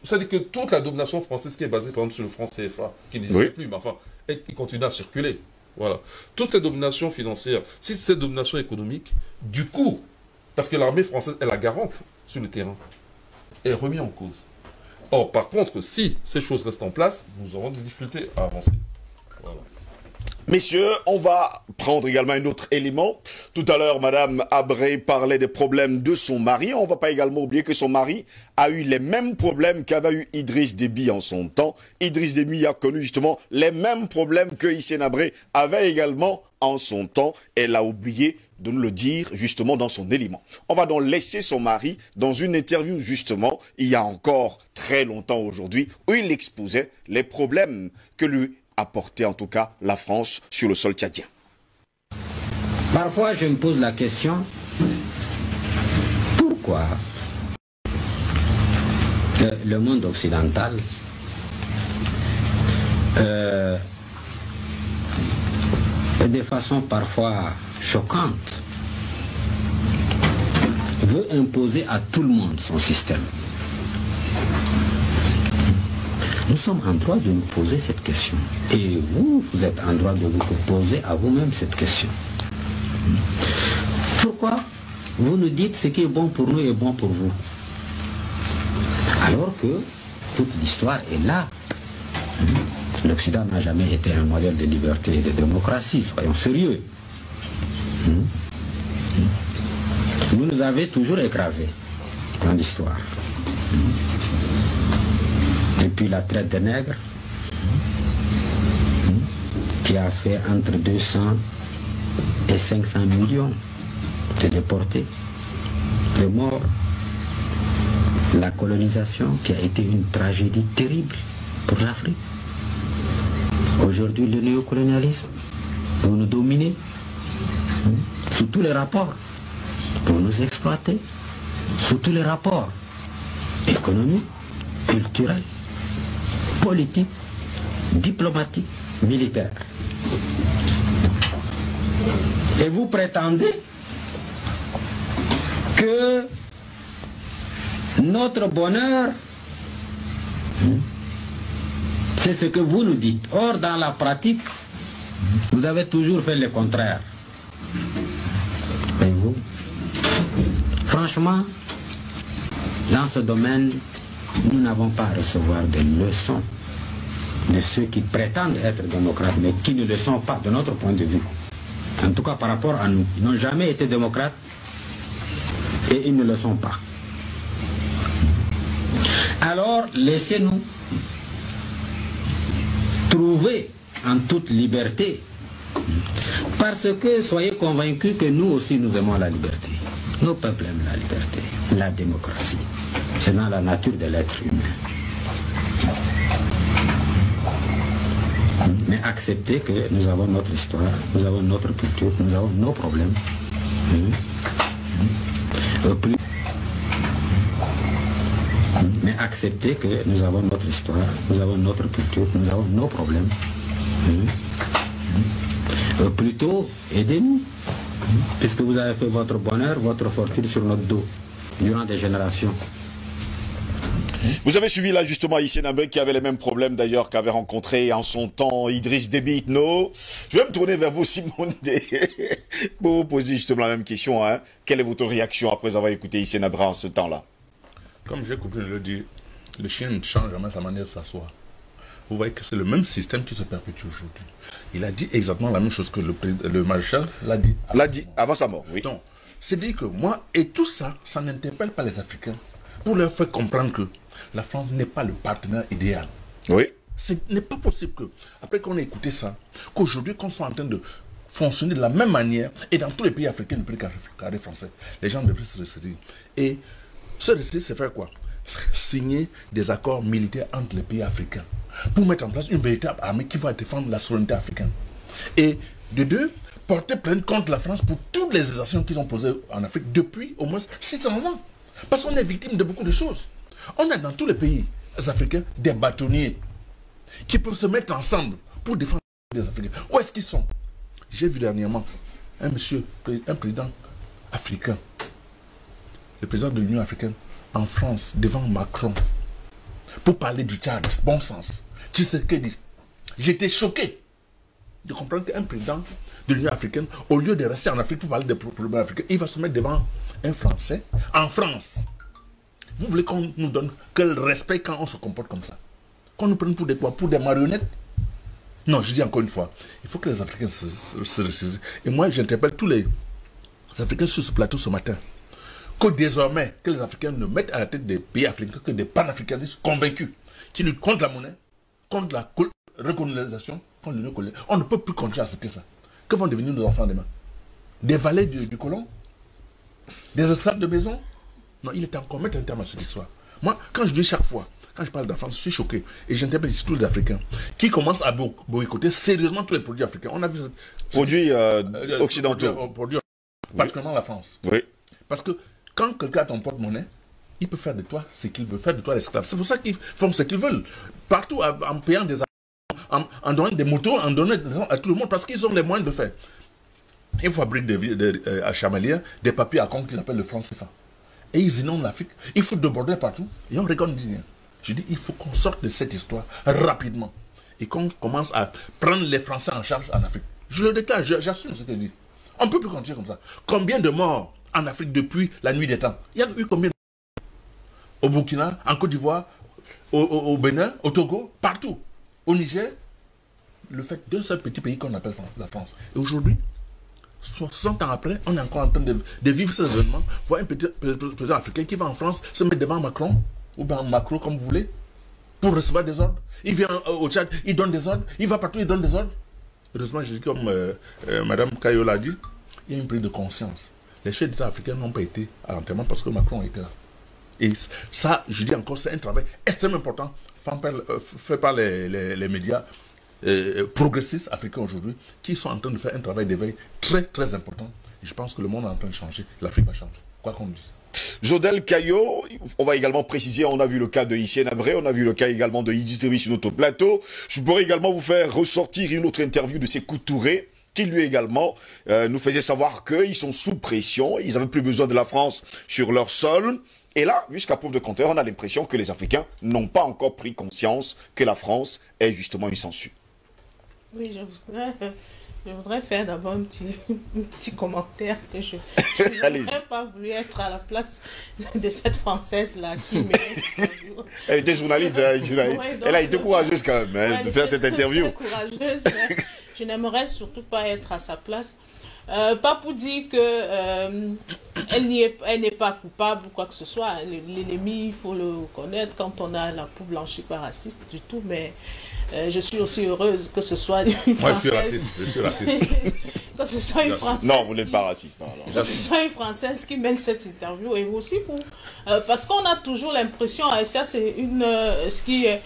S6: c'est-à-dire que toute la domination française qui est basée, par exemple, sur le franc CFA, qui n'existe plus, mais enfin, et qui continue à circuler. Voilà. Toute cette domination financière, si cette domination économique, du coup, parce que l'armée française est la garante sur le terrain, est remise en cause. Or, par contre, si ces choses restent en place, nous aurons des difficultés à avancer. Voilà.
S3: Messieurs, on va prendre également un autre élément. Tout à l'heure, Madame Abré parlait des problèmes de son mari. On ne va pas également oublier que son mari a eu les mêmes problèmes qu'avait eu Idriss Déby en son temps. Idriss Déby a connu justement les mêmes problèmes que Hissène Habré avait également en son temps. Elle a oublié de nous le dire justement dans son élément. On va donc laisser son mari dans une interview justement, il y a encore très longtemps aujourd'hui, où il exposait les problèmes que lui apporter en tout cas la France sur le sol tchadien.
S9: Parfois je me pose la question, pourquoi le monde occidental de façon parfois choquante veut imposer à tout le monde son système. Nous sommes en droit de nous poser cette question. Et vous, vous êtes en droit de vous poser à vous-même cette question. Pourquoi vous nous dites ce qui est bon pour nous est bon pour vous? Alors que toute l'histoire est là. L'Occident n'a jamais été un modèle de liberté et de démocratie, soyons sérieux. Vous nous avez toujours écrasés dans l'histoire. Depuis la traite des nègres, qui a fait entre 200 et 500 millions de déportés, de morts. La colonisation qui a été une tragédie terrible pour l'Afrique. Aujourd'hui, le néocolonialisme, vous nous dominez sous tous les rapports, pour nous exploiter, sous tous les rapports. économique, culturelle, politique, diplomatique, militaire. Et vous prétendez que notre bonheur, c'est ce que vous nous dites. Or, dans la pratique, vous avez toujours fait le contraire. Et vous, franchement, dans ce domaine, nous n'avons pas à recevoir des leçons de ceux qui prétendent être démocrates, mais qui ne le sont pas de notre point de vue. En tout cas, par rapport à nous. Ils n'ont jamais été démocrates et ils ne le sont pas. Alors, laissez-nous trouver en toute liberté, parce que soyez convaincus que nous aussi nous aimons la liberté. Nos peuples aiment la liberté, la démocratie. C'est dans la nature de l'être humain. Mais acceptez que nous avons notre histoire, nous avons notre culture, nous avons nos problèmes. Mais acceptez que nous avons notre histoire, nous avons notre culture, nous avons nos problèmes. Plutôt, aidez-nous, puisque vous avez fait votre bonheur, votre fortune sur notre dos, durant des générations.
S3: Vous avez suivi là justement Hissène Habré qui avait les mêmes problèmes d'ailleurs qu'avait rencontré en son temps Idriss Déby Itno. Je vais me tourner vers vous Simone pour vous poser justement la même question. Hein. Quelle est votre réaction après avoir écouté Hissène Habré en ce temps-là?
S7: Comme j'ai coutume de le dire, le chien ne change jamais sa manière de s'asseoir. Vous voyez que c'est le même système qui se perpétue aujourd'hui. Il a dit exactement la même chose que le maréchal l'a dit.
S3: Avant sa mort, oui.
S7: Donc, c'est dire que moi, et tout ça, ça n'interpelle pas les Africains pour leur faire comprendre que la France n'est pas le partenaire idéal.
S3: Oui.
S7: Ce n'est pas possible que, après qu'on ait écouté ça, qu'aujourd'hui, qu'on soit en train de fonctionner de la même manière, et dans tous les pays africains, ne plus qu'à des Français, les gens devraient se ressaisir. Et se ressaisir, c'est faire quoi? Signer des accords militaires entre les pays africains pour mettre en place une véritable armée qui va défendre la souveraineté africaine. Et de deux, porter plainte contre la France pour toutes les actions qu'ils ont posées en Afrique depuis au moins 600 ans. Parce qu'on est victime de beaucoup de choses. On a dans tous les pays africains des bâtonniers qui peuvent se mettre ensemble pour défendre les Africains. Où est-ce qu'ils sont? J'ai vu dernièrement un président africain, le président de l'Union africaine, en France, devant Macron, pour parler du Tchad, bon sens. Tshisekedi. J'étais choqué de comprendre qu'un président de l'Union africaine, au lieu de rester en Afrique pour parler des problèmes africains, il va se mettre devant un Français en France. Vous voulez qu'on nous donne quel respect quand on se comporte comme ça? Qu'on nous prenne pour des quoi? Pour des marionnettes? Non, je dis encore une fois, il faut que les Africains se ressaisissent. Et moi, j'interpelle tous les Africains sur ce plateau ce matin, que désormais, que les Africains ne mettent à la tête des pays africains que des panafricanistes convaincus, qui luttent contre la monnaie, contre la recolonisation, contre l'union coloniale. On ne peut plus continuer à accepter ça. Que vont devenir nos enfants demain? Des valets du colon? Des esclaves de maison? Non, il est encore mettre un terme à cette histoire. Moi, quand je dis chaque fois, quand je parle d'enfance, je suis choqué. Et j'interpelle ici tous les Africains qui commencent à boycotter sérieusement tous les produits africains. On a vu
S3: produits occidentaux.
S7: Produits, particulièrement la France.
S3: Oui.
S7: Parce que quand quelqu'un a ton porte-monnaie, il peut faire de toi ce qu'il veut, faire de toi l'esclave. C'est pour ça qu'ils font ce qu'ils veulent. Partout, en payant des en donnant des motos, en donnant à tout le monde, parce qu'ils ont les moyens de faire. Ils fabriquent à Chamalières des papiers à compte qu'ils appellent le franc CFA. Et ils inondent l'Afrique. Il faut déborder partout. Et on regarde rien. Je dis, il faut qu'on sorte de cette histoire rapidement. Et qu'on commence à prendre les Français en charge en Afrique. Je le déclare, j'assume ce que je dis. On ne peut plus continuer comme ça. Combien de morts en Afrique depuis la nuit des temps? Il y a eu combien de morts? Au Burkina, en Côte d'Ivoire, au Bénin, au Togo, partout. Au Niger, le fait d'un seul petit pays qu'on appelle la France. Et aujourd'hui, 60 ans après, on est encore en train de vivre ces événements. Voir un petit président africain qui va en France se mettre devant Macron, ou bien Macron comme vous voulez, pour recevoir des ordres. Il vient au Tchad, il donne des ordres, il va partout, il donne des ordres. Heureusement, je dis comme Mme Kayo l'a dit, il y a une prise de conscience. Les chefs d'État africains n'ont pas été à l'enterrement parce que Macron était là. Et ça, je dis encore, c'est un travail extrêmement important fait par les médias progressistes africains aujourd'hui qui sont en train de faire un travail d'éveil très très important. Et je pense que le monde est en train de changer. L'Afrique va changer, quoi qu'on dise.
S3: Jodel Caillot, on va également préciser, on a vu le cas de Hissène Habré, on a vu le cas également de Idriss Déby sur notre plateau. Je pourrais également vous faire ressortir une autre interview de Sékou Touré, qui lui également nous faisait savoir qu'ils sont sous pression, ils n'avaient plus besoin de la France sur leur sol. Et là, jusqu'à preuve de contraire, on a l'impression que les Africains n'ont pas encore pris conscience que la France est justement une censure.
S8: Oui, je voudrais faire d'abord un petit commentaire que je n'aurais pas voulu être à la place de cette Française-là qui
S3: Elle était journaliste, ouais, donc, elle a été courageuse quand même de faire cette interview.
S8: Très courageuse, mais je n'aimerais surtout pas être à sa place. Pas pour dire que elle n'est pas coupable ou quoi que ce soit. L'ennemi, il faut le connaître quand on a la peau blanche. Je ne suis pas raciste du tout, mais je suis aussi heureuse que ce soit une Française.
S6: Moi, je suis raciste.
S8: Que ce soit une Française.
S3: Non, vous n'êtes pas raciste.
S8: Que ce soit une Française qui mène cette interview et aussi pour... parce qu'on a toujours l'impression, et ça c'est ce qui est...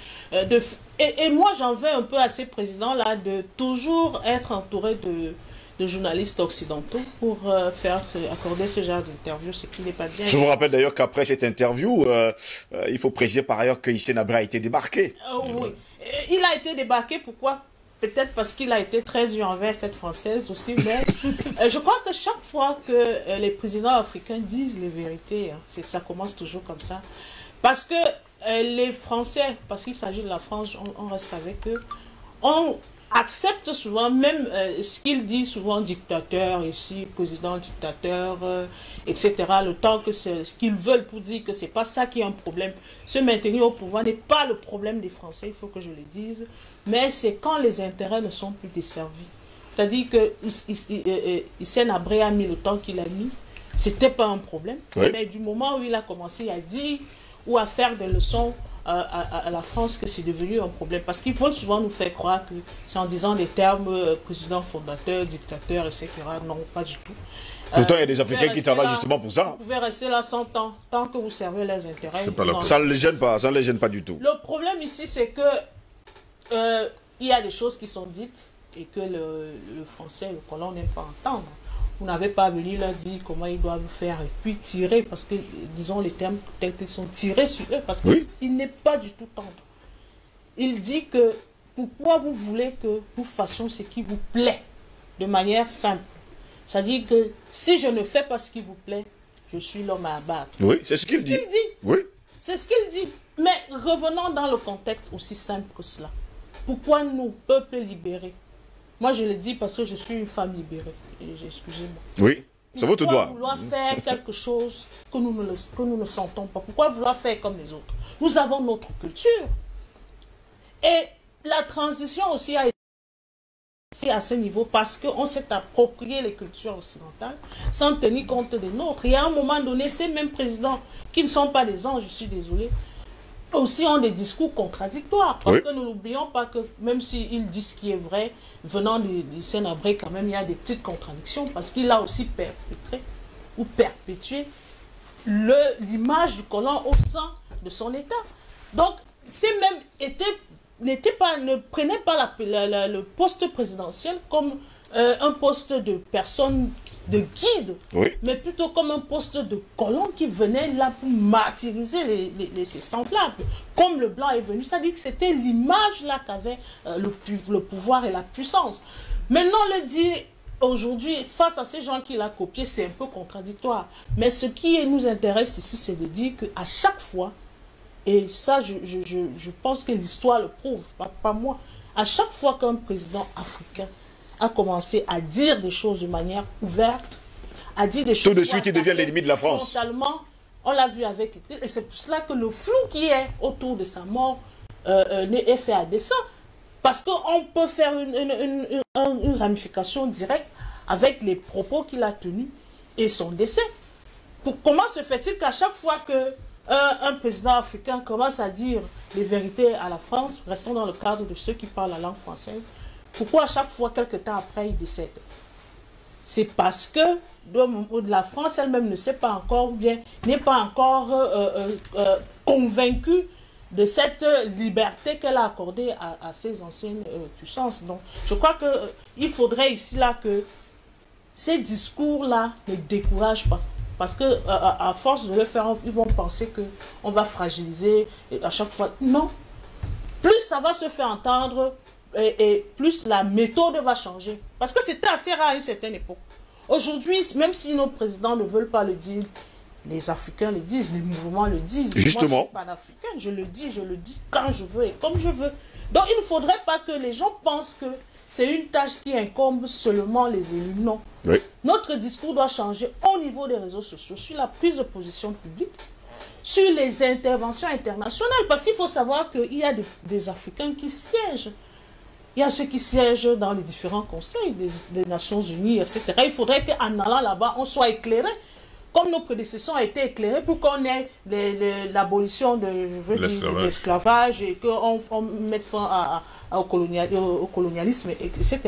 S8: et moi j'en veux un peu à ces présidents-là de toujours être entouré de journalistes occidentaux pour accorder ce genre d'interview, ce qui n'est pas bien.
S3: Je vous rappelle d'ailleurs qu'après cette interview, il faut préciser par ailleurs que Hissène Habré a été débarqué.
S8: Oui, il a été débarqué, pourquoi? Peut-être parce qu'il a été très dur envers cette Française aussi, mais je crois que chaque fois que les présidents africains disent les vérités, hein, ça commence toujours comme ça. Parce que les Français, parce qu'il s'agit de la France, on reste avec eux, on accepte souvent, même ce qu'ils disent souvent, dictateur ici, président dictateur, etc. Le temps que ce qu'ils veulent pour dire que c'est pas ça qui est un problème. Se maintenir au pouvoir n'est pas le problème des Français, il faut que je le dise, mais c'est quand les intérêts ne sont plus desservis. C'est-à-dire que Hissène Habré a mis le temps qu'il a mis, c'était pas un problème, oui. Mais du moment où il a commencé à dire ou à faire des leçons à la France que c'est devenu un problème. Parce qu'ils veulent souvent nous faire croire que c'est en disant des termes président fondateur, dictateur, etc. Non, pas du tout.
S3: Pourtant, il y a des Africains qui travaillent justement pour ça.
S8: Vous pouvez rester là 100 ans, tant que vous servez les intérêts.
S3: Ça ne les gêne pas, ça ne les gêne pas du tout.
S8: Le problème ici, c'est que il y a des choses qui sont dites et que le français, le colon n'aime pas entendre. Vous n'avez pas venu leur dire comment ils doivent faire et puis tirer, parce que, disons, les termes tels qu'ils sont tirés sur eux, parce qu'il n'est pas du tout tendre. Il dit que pourquoi vous voulez que nous fassions ce qui vous plaît de manière simple. C'est-à-dire que si je ne fais pas ce qui vous plaît, je suis l'homme à abattre.
S3: Oui, c'est ce qu'il dit. Oui.
S8: C'est ce qu'il dit. Mais revenons dans le contexte aussi simple que cela. Pourquoi nous, peuple libéré? Moi, je le dis parce que je suis une femme libérée. Excusez-moi.
S3: Oui, c'est votre droit.
S8: Pourquoi vouloir faire quelque chose que nous ne sentons pas? Pourquoi vouloir faire comme les autres? Nous avons notre culture. Et la transition aussi a été faite à ce niveau parce qu'on s'est approprié les cultures occidentales sans tenir compte des nôtres. Et à un moment donné, ces mêmes présidents qui ne sont pas des anges, je suis désolée, aussi ont des discours contradictoires. Parce que nous n'oublions pas que même s'ils disent ce qui est vrai, venant d'Hissène Habré, quand même, il y a des petites contradictions parce qu'il a aussi perpétré ou perpétué l'image du colon au sein de son État. Donc, ces mêmes ne prenaient pas le poste présidentiel comme un poste de personne de guide, mais plutôt comme un poste de colon qui venait là pour martyriser ses semblables, comme le blanc est venu. Ça dit que c'était l'image là qu'avait le pouvoir et la puissance. Maintenant, le dire aujourd'hui, face à ces gens qui l'ont copié, c'est un peu contradictoire. Mais ce qui nous intéresse ici, c'est de dire qu'à chaque fois, et ça, je pense que l'histoire le prouve, pas moi, à chaque fois qu'un président africain a commencé à dire des choses de manière ouverte, à dire des choses...
S3: Tout de suite, il devient l'ennemi de la France.
S8: Frontalement, on l'a vu avec... Et c'est pour cela que le flou qui est autour de sa mort est fait à dessein. Parce qu'on peut faire une ramification directe avec les propos qu'il a tenus et son décès. Comment se fait-il qu'à chaque fois qu'un président africain commence à dire les vérités à la France, restons dans le cadre de ceux qui parlent la langue française, pourquoi à chaque fois, quelques temps après, il décède? C'est parce que la France elle-même ne sait pas encore, ou bien n'est pas encore convaincue de cette liberté qu'elle a accordée à ses anciennes puissances. Donc, je crois qu'il faudrait ici là que ces discours-là ne découragent pas. Parce que à force de le faire, ils vont penser qu'on va fragiliser à chaque fois. Non. Plus ça va se faire entendre et plus la méthode va changer. Parce que c'était assez rare à une certaine époque. Aujourd'hui, même si nos présidents ne veulent pas le dire, les Africains le disent, les mouvements le disent.
S3: Justement.
S8: Moi, je suis panafricaine, je le dis quand je veux et comme je veux. Donc, il ne faudrait pas que les gens pensent que c'est une tâche qui incombe seulement les élus. Non.
S3: Oui.
S8: Notre discours doit changer au niveau des réseaux sociaux, sur la prise de position publique, sur les interventions internationales. Parce qu'il faut savoir qu'il y a des Africains qui siègent. Il y a ceux qui siègent dans les différents conseils des Nations Unies, etc. Il faudrait qu'en allant là-bas, on soit éclairé, comme nos prédécesseurs ont été éclairés, pour qu'on ait l'abolition de l'esclavage et qu'on mette fin au colonialisme, etc.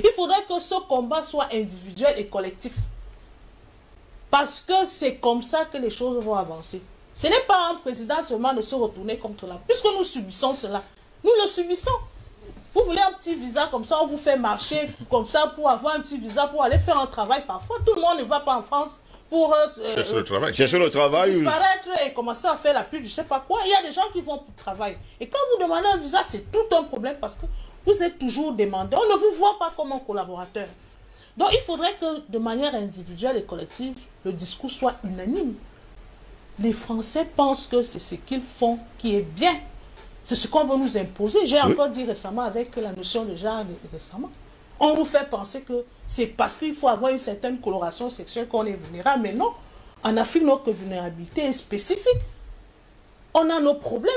S8: Il faudrait que ce combat soit individuel et collectif. Parce que c'est comme ça que les choses vont avancer. Ce n'est pas un président seulement de se retourner contre la... Puisque nous subissons cela, nous le subissons. Vous voulez un petit visa comme ça, on vous fait marcher comme ça pour avoir un petit visa pour aller faire un travail parfois. Tout le monde ne va pas en France pour
S3: chercher le travail.
S8: Disparaître et commencer à faire la pub, je ne sais pas quoi. Il y a des gens qui vont pour travailler. Et quand vous demandez un visa, c'est tout un problème parce que vous êtes toujours demandé. On ne vous voit pas comme un collaborateur. Donc il faudrait que de manière individuelle et collective, le discours soit unanime. Les Français pensent que c'est ce qu'ils font qui est bien. C'est ce qu'on veut nous imposer. J'ai encore dit récemment avec la notion de genre récemment. On nous fait penser que c'est parce qu'il faut avoir une certaine coloration sexuelle qu'on est vulnérable. Mais non, en Afrique, notre vulnérabilité est spécifique. On a nos problèmes.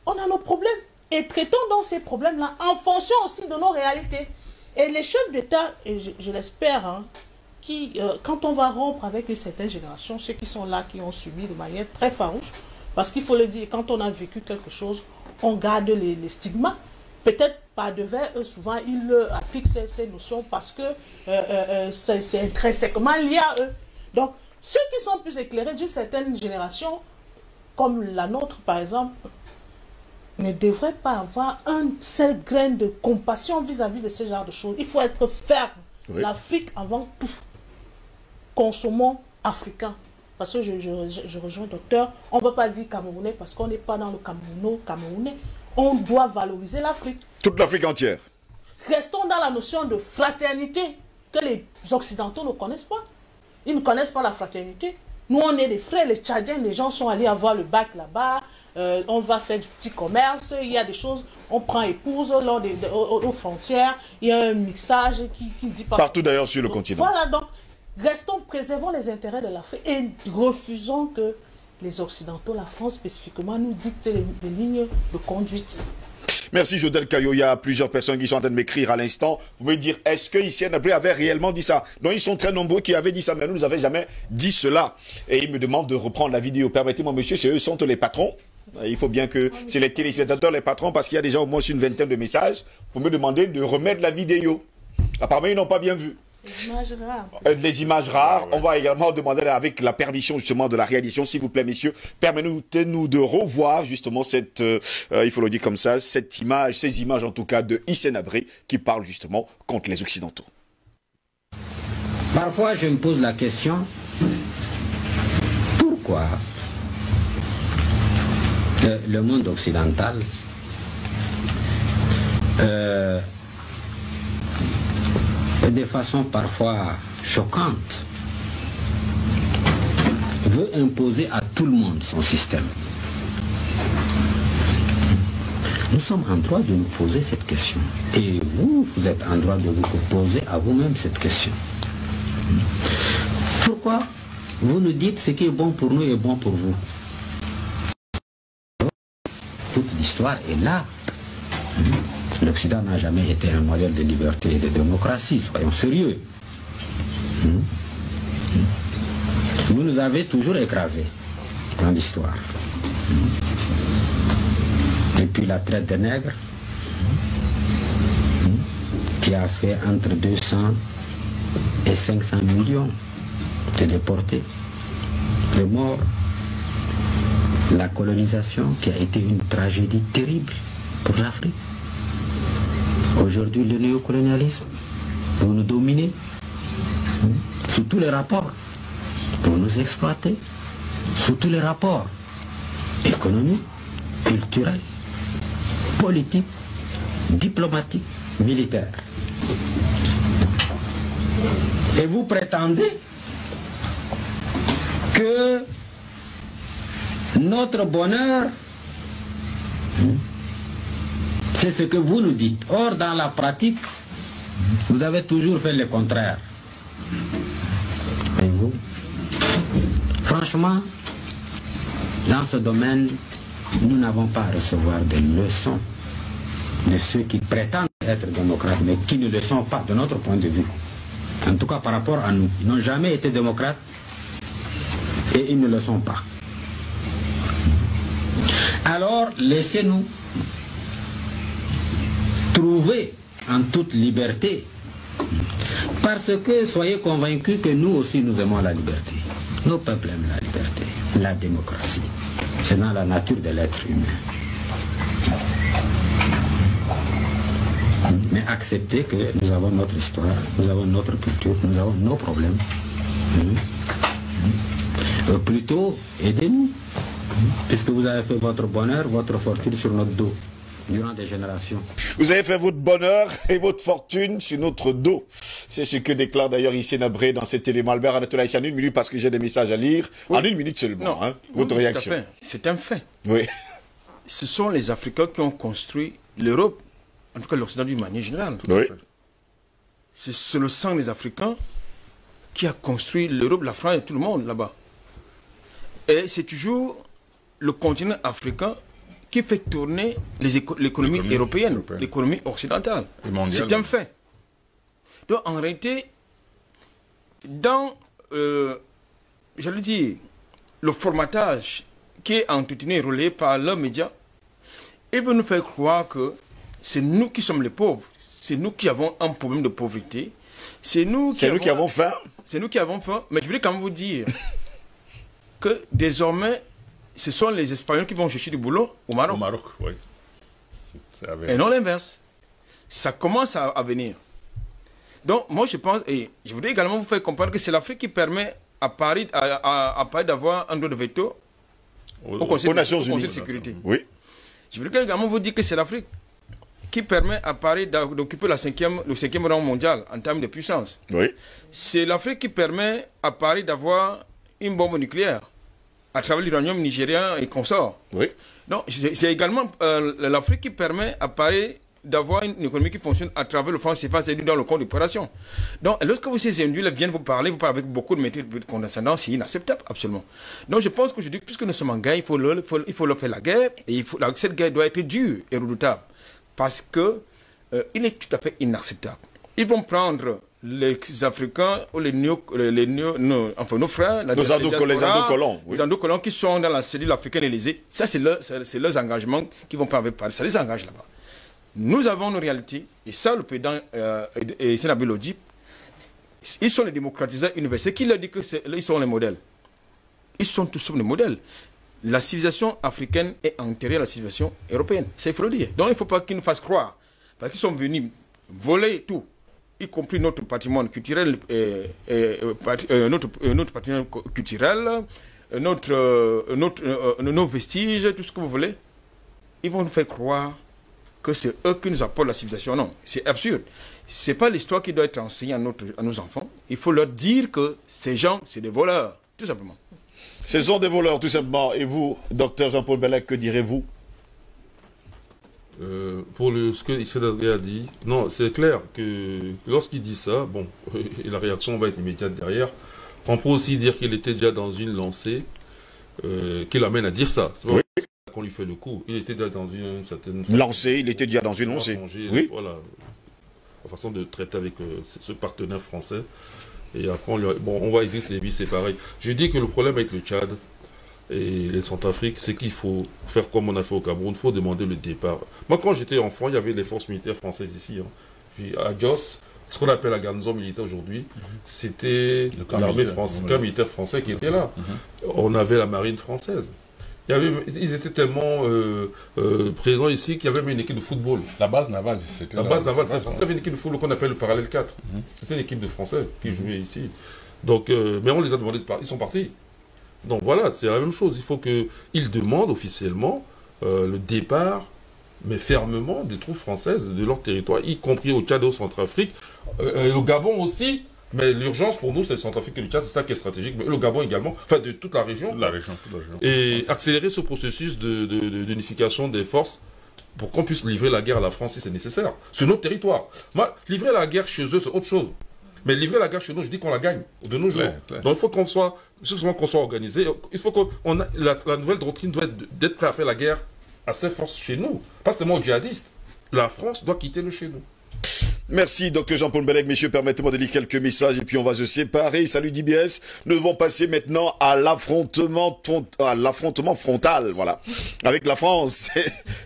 S8: On a nos problèmes. Et traitons donc ces problèmes-là en fonction aussi de nos réalités. Et les chefs d'État, et je l'espère, hein, quand on va rompre avec une certaine génération, ceux qui sont là, qui ont subi de manière très farouche, parce qu'il faut le dire, quand on a vécu quelque chose, on garde les stigmas. Peut-être pas devers, eux, souvent, ils appliquent ces notions parce que c'est intrinsèquement lié à eux. Donc, ceux qui sont plus éclairés d'une certaine génération, comme la nôtre, par exemple, ne devraient pas avoir un seul grain de compassion vis-à-vis de ce genre de choses. Il faut être ferme. Oui. L'Afrique avant tout. Consommons africain. Parce que je rejoins le docteur, on ne va pas dire Camerounais parce qu'on n'est pas dans le Camerounais. On doit valoriser l'Afrique.
S3: Toute l'Afrique entière.
S8: Restons dans la notion de fraternité que les Occidentaux ne connaissent pas. Ils ne connaissent pas la fraternité. Nous, on est des frères, les Tchadiens, les gens sont allés avoir le bac là-bas. On va faire du petit commerce. Il y a des choses, on prend épouse lors aux frontières. Il y a un mixage qui dit pas...
S3: Partout d'ailleurs sur le continent.
S8: Voilà, donc... Restons, préservons les intérêts de l'Afrique et refusons que les Occidentaux, la France spécifiquement, nous dictent les lignes de conduite.
S3: Merci Jodel Kayo. Il y a plusieurs personnes qui sont en train de m'écrire à l'instant. Vous pouvez dire, est-ce que Hissène Habré avait réellement dit ça? Non, ils sont très nombreux qui avaient dit ça, mais nous n'avons jamais dit cela. Et ils me demandent de reprendre la vidéo. Permettez-moi, monsieur, c'est eux sont les patrons. Il faut bien que c'est les téléspectateurs, les patrons, parce qu'il y a déjà au moins une vingtaine de messages pour me demander de remettre la vidéo. Apparemment, ils n'ont pas bien vu.
S8: Les images rares.
S3: Les images rares. On va également demander avec la permission justement de la réalisation, s'il vous plaît, messieurs, permettez-nous de revoir justement cette, il faut le dire comme ça, cette image, ces images en tout cas de Hissène Habré qui parle justement contre les Occidentaux.
S9: Parfois, je me pose la question, pourquoi le monde occidental de façon parfois choquante, veut imposer à tout le monde son système. Nous sommes en droit de nous poser cette question. Et vous, vous êtes en droit de vous poser à vous-même cette question. Pourquoi vous nous dites ce qui est bon pour nous est bon pour vous? Toute l'histoire est là. L'Occident n'a jamais été un modèle de liberté et de démocratie, soyons sérieux. Vous nous avez toujours écrasés dans l'histoire. Depuis la traite des nègres, qui a fait entre 200 et 500 millions de déportés, de morts. La colonisation qui a été une tragédie terrible pour l'Afrique. Aujourd'hui, le néocolonialisme, vous nous dominez sous tous les rapports. nous exploiter sous tous les rapports économiques, culturels, politiques, diplomatiques, militaires. Et vous prétendez que notre bonheur, c'est ce que vous nous dites. Or, dans la pratique, vous avez toujours fait le contraire. Et vous, franchement, dans ce domaine, nous n'avons pas à recevoir des leçons de ceux qui prétendent être démocrates, mais qui ne le sont pas, de notre point de vue. En tout cas, par rapport à nous. Ils n'ont jamais été démocrates et ils ne le sont pas. Alors, laissez-nous trouver en toute liberté, parce que soyez convaincus que nous aussi nous aimons la liberté. Nos peuples aiment la liberté, la démocratie. C'est dans la nature de l'être humain. Mais acceptez que nous avons notre histoire, nous avons notre culture, nous avons nos problèmes. Plutôt, aidez-nous, puisque vous avez fait votre bonheur, votre fortune sur notre dos, durant des générations.
S3: Vous avez fait votre bonheur et votre fortune sur notre dos. C'est ce que déclare d'ailleurs Issé Nabré dans cet élément. Albert Anatoly, c'est en une minute parce que j'ai des messages à lire. Oui. En une minute seulement, non, hein, votre réaction.
S5: C'est un fait.
S3: Oui.
S5: Ce sont les Africains qui ont construit l'Europe, en tout cas l'Occident d'une manière générale.
S3: Oui.
S5: C'est le sang des Africains qui a construit l'Europe, la France et tout le monde là-bas. Et c'est toujours le continent africain qui fait tourner l'économie européenne, l'économie occidentale. C'est un fait. Donc en réalité, dans, j'allais dire, le formatage qui est entretenu et relayé par leurs médias, ils veulent nous faire croire que c'est nous qui sommes les pauvres, c'est nous qui avons un problème de pauvreté, c'est nous qui avons faim. C'est nous qui avons faim, mais je voulais quand même vous dire que désormais, ce sont les Espagnols qui vont chercher du boulot au Maroc.
S7: Au Maroc, oui.
S5: Et non l'inverse. Ça commence à venir. Donc, moi, je pense, et je voudrais également vous faire comprendre que c'est l'Afrique qui permet à Paris d'avoir un droit de veto au Conseil de sécurité.
S3: Oui.
S5: Je voudrais également vous dire que c'est l'Afrique qui permet à Paris d'occuper le 5e rang mondial en termes de puissance.
S3: Oui.
S5: C'est l'Afrique qui permet à Paris d'avoir une bombe nucléaire à travers l'uranium nigérien et consorts.
S3: Oui.
S5: Donc, c'est également l'Afrique qui permet à Paris d'avoir une économie qui fonctionne à travers le franc CFA, c'est-à-dire dans le compte d'opération. Donc, lorsque ces individus viennent vous parlez avec beaucoup de méthodes de condescendance, c'est inacceptable, absolument. Donc, je pense qu'aujourd'hui, puisque nous sommes en guerre, il faut leur faire la guerre, et cette guerre doit être dure et redoutable, parce que il est tout à fait inacceptable. Ils vont prendre les Africains ou nos frères, les endocolons qui sont dans la cellule africaine Élysée, ça c'est leurs engagements qui vont prendre avec Paris, ça les engage là-bas. Nous avons nos réalités, et ça le président Sénabil le dit, ils sont les démocratiseurs universels, qui leur dit qu'ils sont les modèles. Ils sont tous les modèles. La civilisation africaine est antérieure à la civilisation européenne, ça il faut le dire. Donc il ne faut pas qu'ils nous fassent croire, parce qu'ils sont venus voler tout, y compris notre patrimoine culturel, notre patrimoine culturel, nos vestiges, tout ce que vous voulez. Ils vont nous faire croire que c'est eux qui nous apportent la civilisation. Non, c'est absurde. Ce n'est pas l'histoire qui doit être enseignée à nos enfants. Il faut leur dire que ces gens, c'est des voleurs, tout simplement.
S3: Ce sont des voleurs, tout simplement. Et vous, docteur Jean-Paul Bellec, que direz-vous?
S6: Pour ce que Issé Nabré a dit, non, c'est clair que lorsqu'il dit ça, bon, et la réaction va être immédiate derrière, on peut aussi dire qu'il était déjà dans une lancée qui l'amène à dire ça. C'est
S3: oui.
S6: Qu'on lui fait le coup. Il était déjà dans une certaine
S3: lancée, il était déjà dans une lancée.
S6: Oui. Voilà, la façon de traiter avec ce partenaire français. Et après, on va Idriss Déby, c'est pareil. Je dis que le problème avec le Tchad et les Centrafrique, c'est qu'il faut faire comme on a fait au Cameroun, il faut demander le départ. Moi, quand j'étais enfant, il y avait les forces militaires françaises ici. À Jos, ce qu'on appelle la garnison militaire aujourd'hui, c'était l'armée française, le camp militaire français qui était là. On avait la marine française. Ils étaient tellement présents ici qu'il y avait même une équipe de football.
S7: La base navale, c'était
S6: la base navale, c'est français. Il y avait une équipe de football qu'on appelle le Parallèle 4. C'était une équipe de Français qui jouait ici. Donc, mais on les a demandé de partir. Ils sont partis. Donc voilà, c'est la même chose. Il faut qu'ils demandent officiellement le départ, mais fermement, des troupes françaises de leur territoire, y compris au Tchad et au Centrafrique, et au Gabon aussi. Mais l'urgence pour nous, c'est le Centrafrique et le Tchad, c'est ça qui est stratégique. Mais le Gabon également, enfin de toute la région.
S7: Toute la région.
S6: Et accélérer ce processus d'unification des forces pour qu'on puisse livrer la guerre à la France si c'est nécessaire. Sur notre territoire. Moi, livrer la guerre chez eux, c'est autre chose. Mais livrer la guerre chez nous, je dis qu'on la gagne de nos jours. Donc il faut qu'on soit organisé. Il faut la nouvelle doctrine doit être d'être prêt à faire la guerre à ses forces chez nous. Pas seulement aux djihadistes. La France doit quitter le chez nous.
S3: Merci, Dr Jean-Paul Mbelek. Messieurs, permettez-moi de lire quelques messages et puis on va se séparer. Salut DBS. Nous devons passer maintenant à l'affrontement frontal, voilà. Avec la France.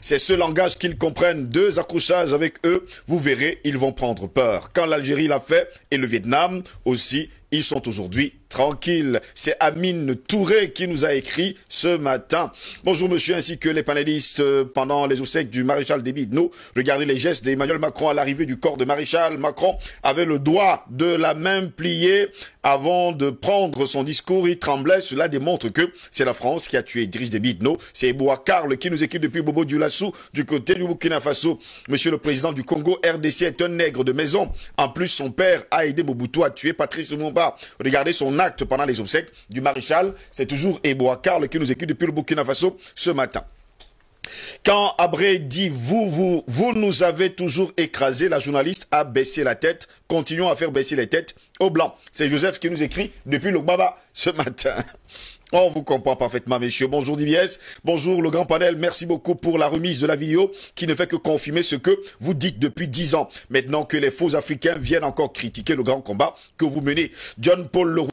S3: C'est ce langage qu'ils comprennent. 2 accrochages avec eux. Vous verrez, ils vont prendre peur. Quand l'Algérie l'a fait et le Vietnam aussi, ils sont aujourd'hui tranquilles. C'est Amine Touré qui nous a écrit ce matin. Bonjour monsieur, ainsi que les panélistes pendant les obsèques du maréchal Déby Itno. Regardez les gestes d'Emmanuel Macron à l'arrivée du corps de maréchal. Macron avait le doigt de la main plié avant de prendre son discours. Il tremblait. Cela démontre que c'est la France qui a tué Idriss Déby Itno. C'est Bouakarl qui nous écrit depuis Bobo Dioulassou du côté du Burkina Faso. Monsieur le président du Congo, RDC est un nègre de maison. En plus, son père a aidé Mobutu à tuer Patrice Lumumba. Regardez son acte pendant les obsèques du maréchal. C'est toujours Bouakarl qui nous écrit depuis le Burkina Faso ce matin. Quand Abré dit vous nous avez toujours écrasé, la journaliste a baissé la tête. Continuons à faire baisser les têtes aux blancs. C'est Joseph qui nous écrit depuis le Baba ce matin. On vous comprend parfaitement, messieurs. Bonjour DBS, bonjour le grand panel. Merci beaucoup pour la remise de la vidéo qui ne fait que confirmer ce que vous dites depuis 10 ans. Maintenant que les faux africains viennent encore critiquer le grand combat que vous menez. John Paul Leroy.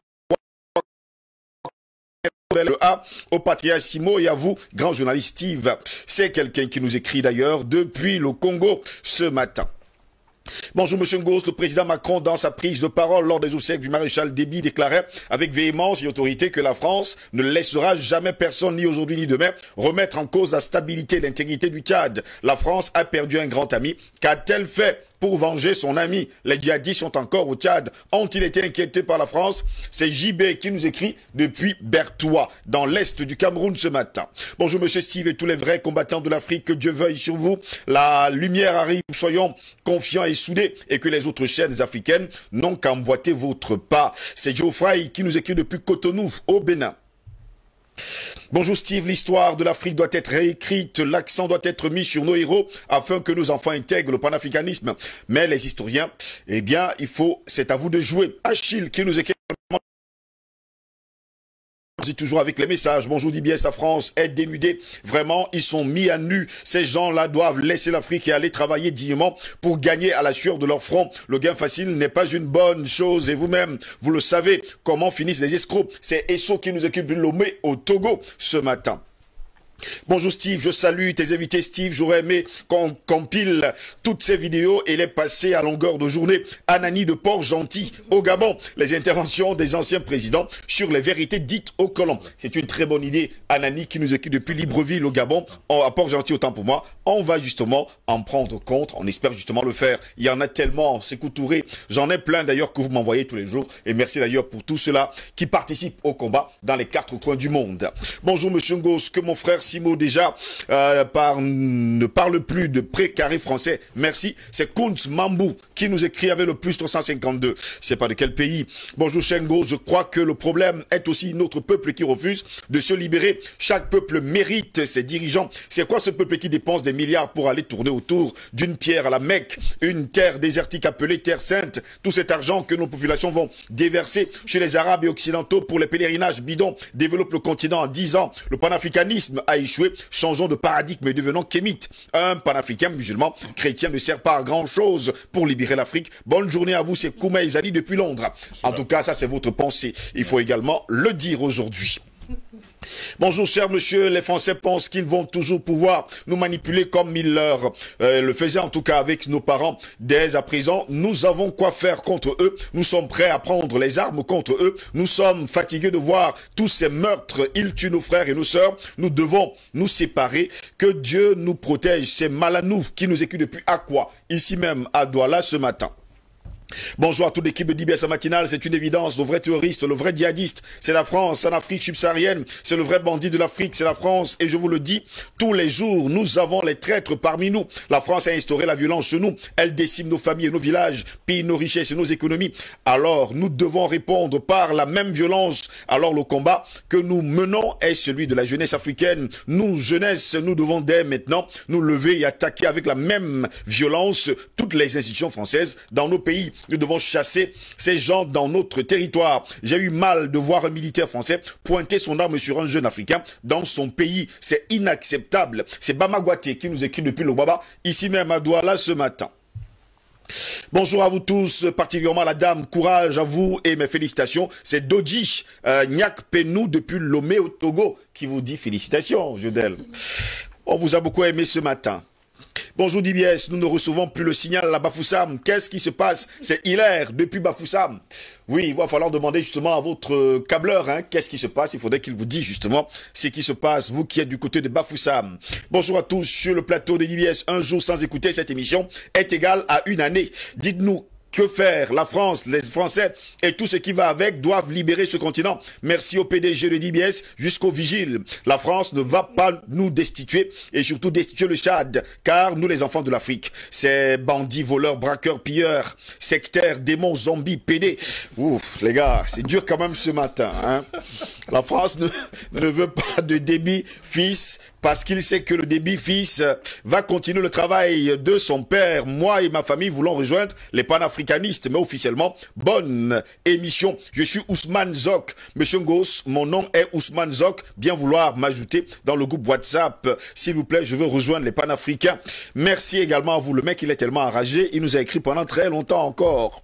S3: Au patriarche Simo et à vous, grand journaliste Steve. C'est quelqu'un qui nous écrit d'ailleurs depuis le Congo ce matin. Bonjour Monsieur Ngos, le président Macron dans sa prise de parole lors des obsèques du maréchal Déby déclarait avec véhémence et autorité que la France ne laissera jamais personne, ni aujourd'hui ni demain, remettre en cause la stabilité et l'intégrité du Tchad. La France a perdu un grand ami. Qu'a-t-elle fait pour venger son ami? Les djihadistes sont encore au Tchad. Ont-ils été inquiétés par la France? C'est JB qui nous écrit depuis Bertoua, dans l'est du Cameroun ce matin. Bonjour Monsieur Steve et tous les vrais combattants de l'Afrique, que Dieu veuille sur vous. La lumière arrive, soyons confiants et soudés, et que les autres chaînes africaines n'ont qu'à emboîter votre pas. C'est Geoffrey qui nous écrit depuis Cotonou, au Bénin. Bonjour Steve, l'histoire de l'Afrique doit être réécrite, l'accent doit être mis sur nos héros afin que nos enfants intègrent le panafricanisme. Mais les historiens, eh bien, c'est à vous de jouer. Achille qui nous écrit toujours avec les messages. Bonjour DBS, à France est dénudée. Vraiment, ils sont mis à nu. Ces gens-là doivent laisser l'Afrique et aller travailler dignement pour gagner à la sueur de leur front. Le gain facile n'est pas une bonne chose. Et vous-même, vous le savez, comment finissent les escrocs. C'est Esso qui nous occupe de Lomé au Togo ce matin. Bonjour Steve, je salue tes invités Steve, j'aurais aimé qu'on compile toutes ces vidéos et les passer à longueur de journée. Anani de Port-Gentil au Gabon, les interventions des anciens présidents sur les vérités dites aux colons. C'est une très bonne idée, Anani qui nous écoute depuis Libreville au Gabon, à Port-Gentil autant pour moi. On va justement en prendre compte, on espère justement le faire. Il y en a tellement, c'est Touré, j'en ai plein d'ailleurs que vous m'envoyez tous les jours et merci d'ailleurs pour tous ceux-là qui participent au combat dans les 4 coins du monde. Bonjour Monsieur Ngos, que mon frère Simo déjà ne parle plus de pré-carré français. Merci. C'est Kuntz Mambou qui nous écrit avec le plus 352. Je sais pas de quel pays. Bonjour Shengo. Je crois que le problème est aussi notre peuple qui refuse de se libérer. Chaque peuple mérite ses dirigeants. C'est quoi ce peuple qui dépense des milliards pour aller tourner autour d'une pierre à la Mecque, une terre désertique appelée Terre Sainte? Tout cet argent que nos populations vont déverser chez les Arabes et Occidentaux pour les pèlerinages bidons développe le continent en 10 ans. Le panafricanisme a échoué, changeons de paradigme et devenons kémites. Un panafricain musulman chrétien ne sert pas à grand chose pour libérer l'Afrique. Bonne journée à vous, c'est Kouma Ezali depuis Londres. En tout cas, ça c'est votre pensée. Il faut également le dire aujourd'hui. Bonjour cher monsieur, les Français pensent qu'ils vont toujours pouvoir nous manipuler comme ils le faisaient en tout cas avec nos parents. Dès à présent, nous avons quoi faire contre eux. Nous sommes prêts à prendre les armes contre eux. Nous sommes fatigués de voir tous ces meurtres. Ils tuent nos frères et nos sœurs. Nous devons nous séparer. Que Dieu nous protège. C'est Malanou qui nous écoute depuis Aqua, ici même à Douala ce matin. Bonjour à toute l'équipe de DBS matinale, c'est une évidence, le vrai terroriste, le vrai djihadiste, c'est la France, en Afrique subsaharienne, c'est le vrai bandit de l'Afrique, c'est la France, et je vous le dis, tous les jours, nous avons les traîtres parmi nous. La France a instauré la violence chez nous, elle décime nos familles et nos villages, pille nos richesses et nos économies. Alors, nous devons répondre par la même violence. Alors, le combat que nous menons est celui de la jeunesse africaine. Nous, jeunesse, nous devons dès maintenant nous lever et attaquer avec la même violence toutes les institutions françaises dans nos pays. Nous devons chasser ces gens dans notre territoire. J'ai eu mal de voir un militaire français pointer son arme sur un jeune africain dans son pays. C'est inacceptable. C'est Bamagwate qui nous écrit depuis le Baba, ici même à Douala ce matin. Bonjour à vous tous, particulièrement la dame, courage à vous et mes félicitations. C'est Doji Nyak Penou depuis Lomé au Togo qui vous dit félicitations, Jodel. On vous a beaucoup aimé ce matin. Bonjour DBS, nous ne recevons plus le signal à Bafoussam. Qu'est-ce qui se passe? C'est Hilaire depuis Bafoussam. Oui, il va falloir demander justement à votre câbleur, hein, qu'est-ce qui se passe. Il faudrait qu'il vous dise justement ce qui se passe, vous qui êtes du côté de Bafoussam. Bonjour à tous sur le plateau de DBS. Un jour sans écouter cette émission est égal à une année. Dites-nous, que faire? La France, les Français et tout ce qui va avec doivent libérer ce continent. Merci au PDG de DBS jusqu'au vigile. La France ne va pas nous destituer et surtout destituer le Tchad, car nous les enfants de l'Afrique, ces bandits, voleurs, braqueurs, pilleurs, sectaires, démons, zombies, PD. Ouf, les gars, c'est dur quand même ce matin. Hein? La France ne veut pas de débit fils parce qu'il sait que le débit fils va continuer le travail de son père. Moi et ma famille voulons rejoindre les panafricanistes, mais officiellement, bonne émission. Je suis Ousmane Zok. Monsieur Ngos, mon nom est Ousmane Zok. Bien vouloir m'ajouter dans le groupe WhatsApp. S'il vous plaît, je veux rejoindre les panafricains. Merci également à vous. Le mec, il est tellement enragé. Il nous a écrit pendant très longtemps encore.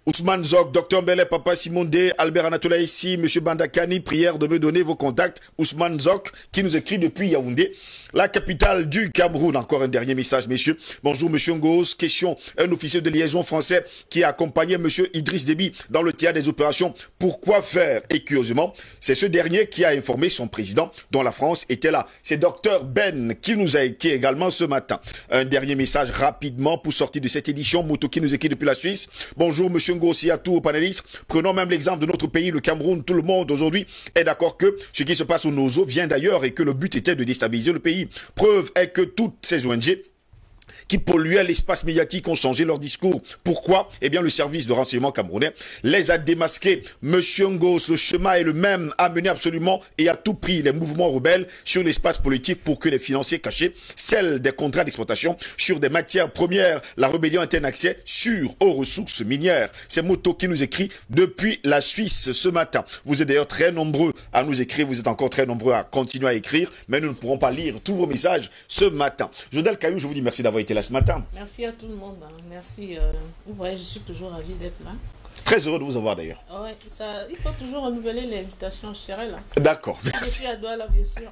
S3: Ousmane Zok, Dr Mbele, Papa Simonde, Albert Anatola ici, Monsieur Bandakani, prière de me donner vos contacts. Ousmane Zok, qui nous écrit depuis Yaoundé, la capitale du Cameroun. Encore un dernier message, messieurs. Bonjour, Monsieur Ngos. Question, un officier de liaison français qui a accompagné Monsieur Idriss Déby dans le théâtre des opérations. Pourquoi faire? Et curieusement, c'est ce dernier qui a informé son président dont la France était là. C'est Dr Ben qui nous a écrit également ce matin. Un dernier message rapidement pour sortir de cette édition. Mouto qui nous écrit depuis la Suisse. Bonjour, Monsieur Ngos et à tous aux panélistes. Prenons même l'exemple de notre pays, le Cameroun. Tout le monde aujourd'hui est d'accord que ce qui se passe au Nozo vient d'ailleurs et que le but était de déstabiliser le pays. Preuve est que toutes ces ONG qui polluaient l'espace médiatique ont changé leur discours. Pourquoi? Eh bien, le service de renseignement camerounais les a démasqués. Monsieur Ngos, le chemin est le même, amener absolument et à tout prix les mouvements rebelles sur l'espace politique pour que les financiers cachés, celles des contrats d'exploitation sur des matières premières, la rébellion ait un accès sûr aux ressources minières. C'est Moto qui nous écrit depuis la Suisse ce matin. Vous êtes d'ailleurs très nombreux à nous écrire, vous êtes encore très nombreux à continuer à écrire, mais nous ne pourrons pas lire tous vos messages ce matin. Jodel Kayou, je vous dis merci d'avoir été là ce matin.
S8: Merci à tout le monde. Hein. Merci. Vous voyez, je suis toujours ravi d'être là.
S3: Très heureux de vous avoir d'ailleurs.
S8: Ouais, il faut toujours renouveler l'invitation, je serai là.
S3: D'accord.
S8: Je suis à Douala, bien sûr.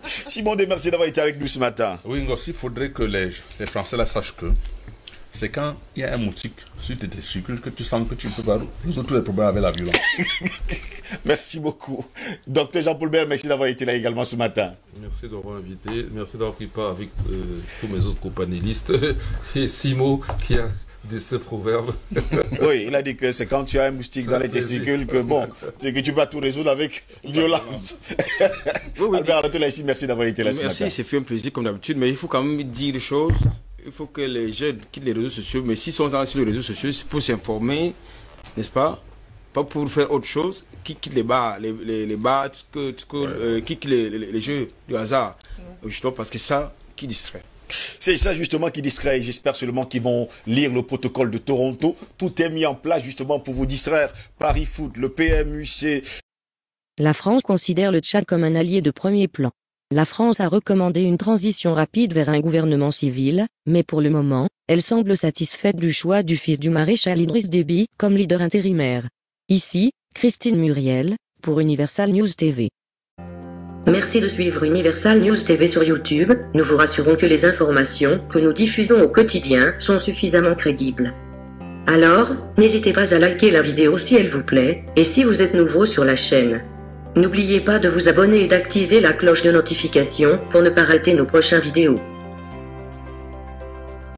S3: Simon, merci d'avoir été avec nous ce matin.
S7: Oui, Ngos, il faudrait que les Français là sachent que c'est quand il y a un moustique sur tes testicules que tu sens que tu ne peux pas résoudre tous les problèmes avec la violence.
S3: Merci beaucoup. Docteur Jean-Paul Bert, merci d'avoir été là également ce matin.
S6: Merci d'avoir invité, merci d'avoir pris part avec tous mes autres co-panélistes. Et Simo qui a ce proverbe.
S3: Oui, il a dit que c'est quand tu as un moustique dans les testicules que bon, c'est que tu vas tout résoudre avec violence. Oui, Albert Anatola ici, merci d'avoir été là ce matin.
S5: Merci, c'est fait un plaisir comme d'habitude, mais il faut quand même dire des choses. Il faut que les jeunes quittent les réseaux sociaux, mais s'ils sont sur les réseaux sociaux, c'est pour s'informer, n'est-ce pas? Pas pour faire autre chose, qui quitte les bars, les bars, qui quitte les jeux du hasard. Justement parce que c'est ça qui distrait.
S3: C'est ça justement qui distrait. J'espère seulement qu'ils vont lire le protocole de Toronto. Tout est mis en place justement pour vous distraire. Paris Foot, le PMUC.
S2: La France considère le Tchad comme un allié de premier plan. La France a recommandé une transition rapide vers un gouvernement civil, mais pour le moment, elle semble satisfaite du choix du fils du maréchal Idriss Déby comme leader intérimaire. Ici, Christine Muriel, pour Universal News TV.
S1: Merci de suivre Universal News TV sur YouTube. Nous vous rassurons que les informations que nous diffusons au quotidien sont suffisamment crédibles. Alors, n'hésitez pas à liker la vidéo si elle vous plaît, et si vous êtes nouveau sur la chaîne. N'oubliez pas de vous abonner et d'activer la cloche de notification pour ne pas rater nos prochaines vidéos.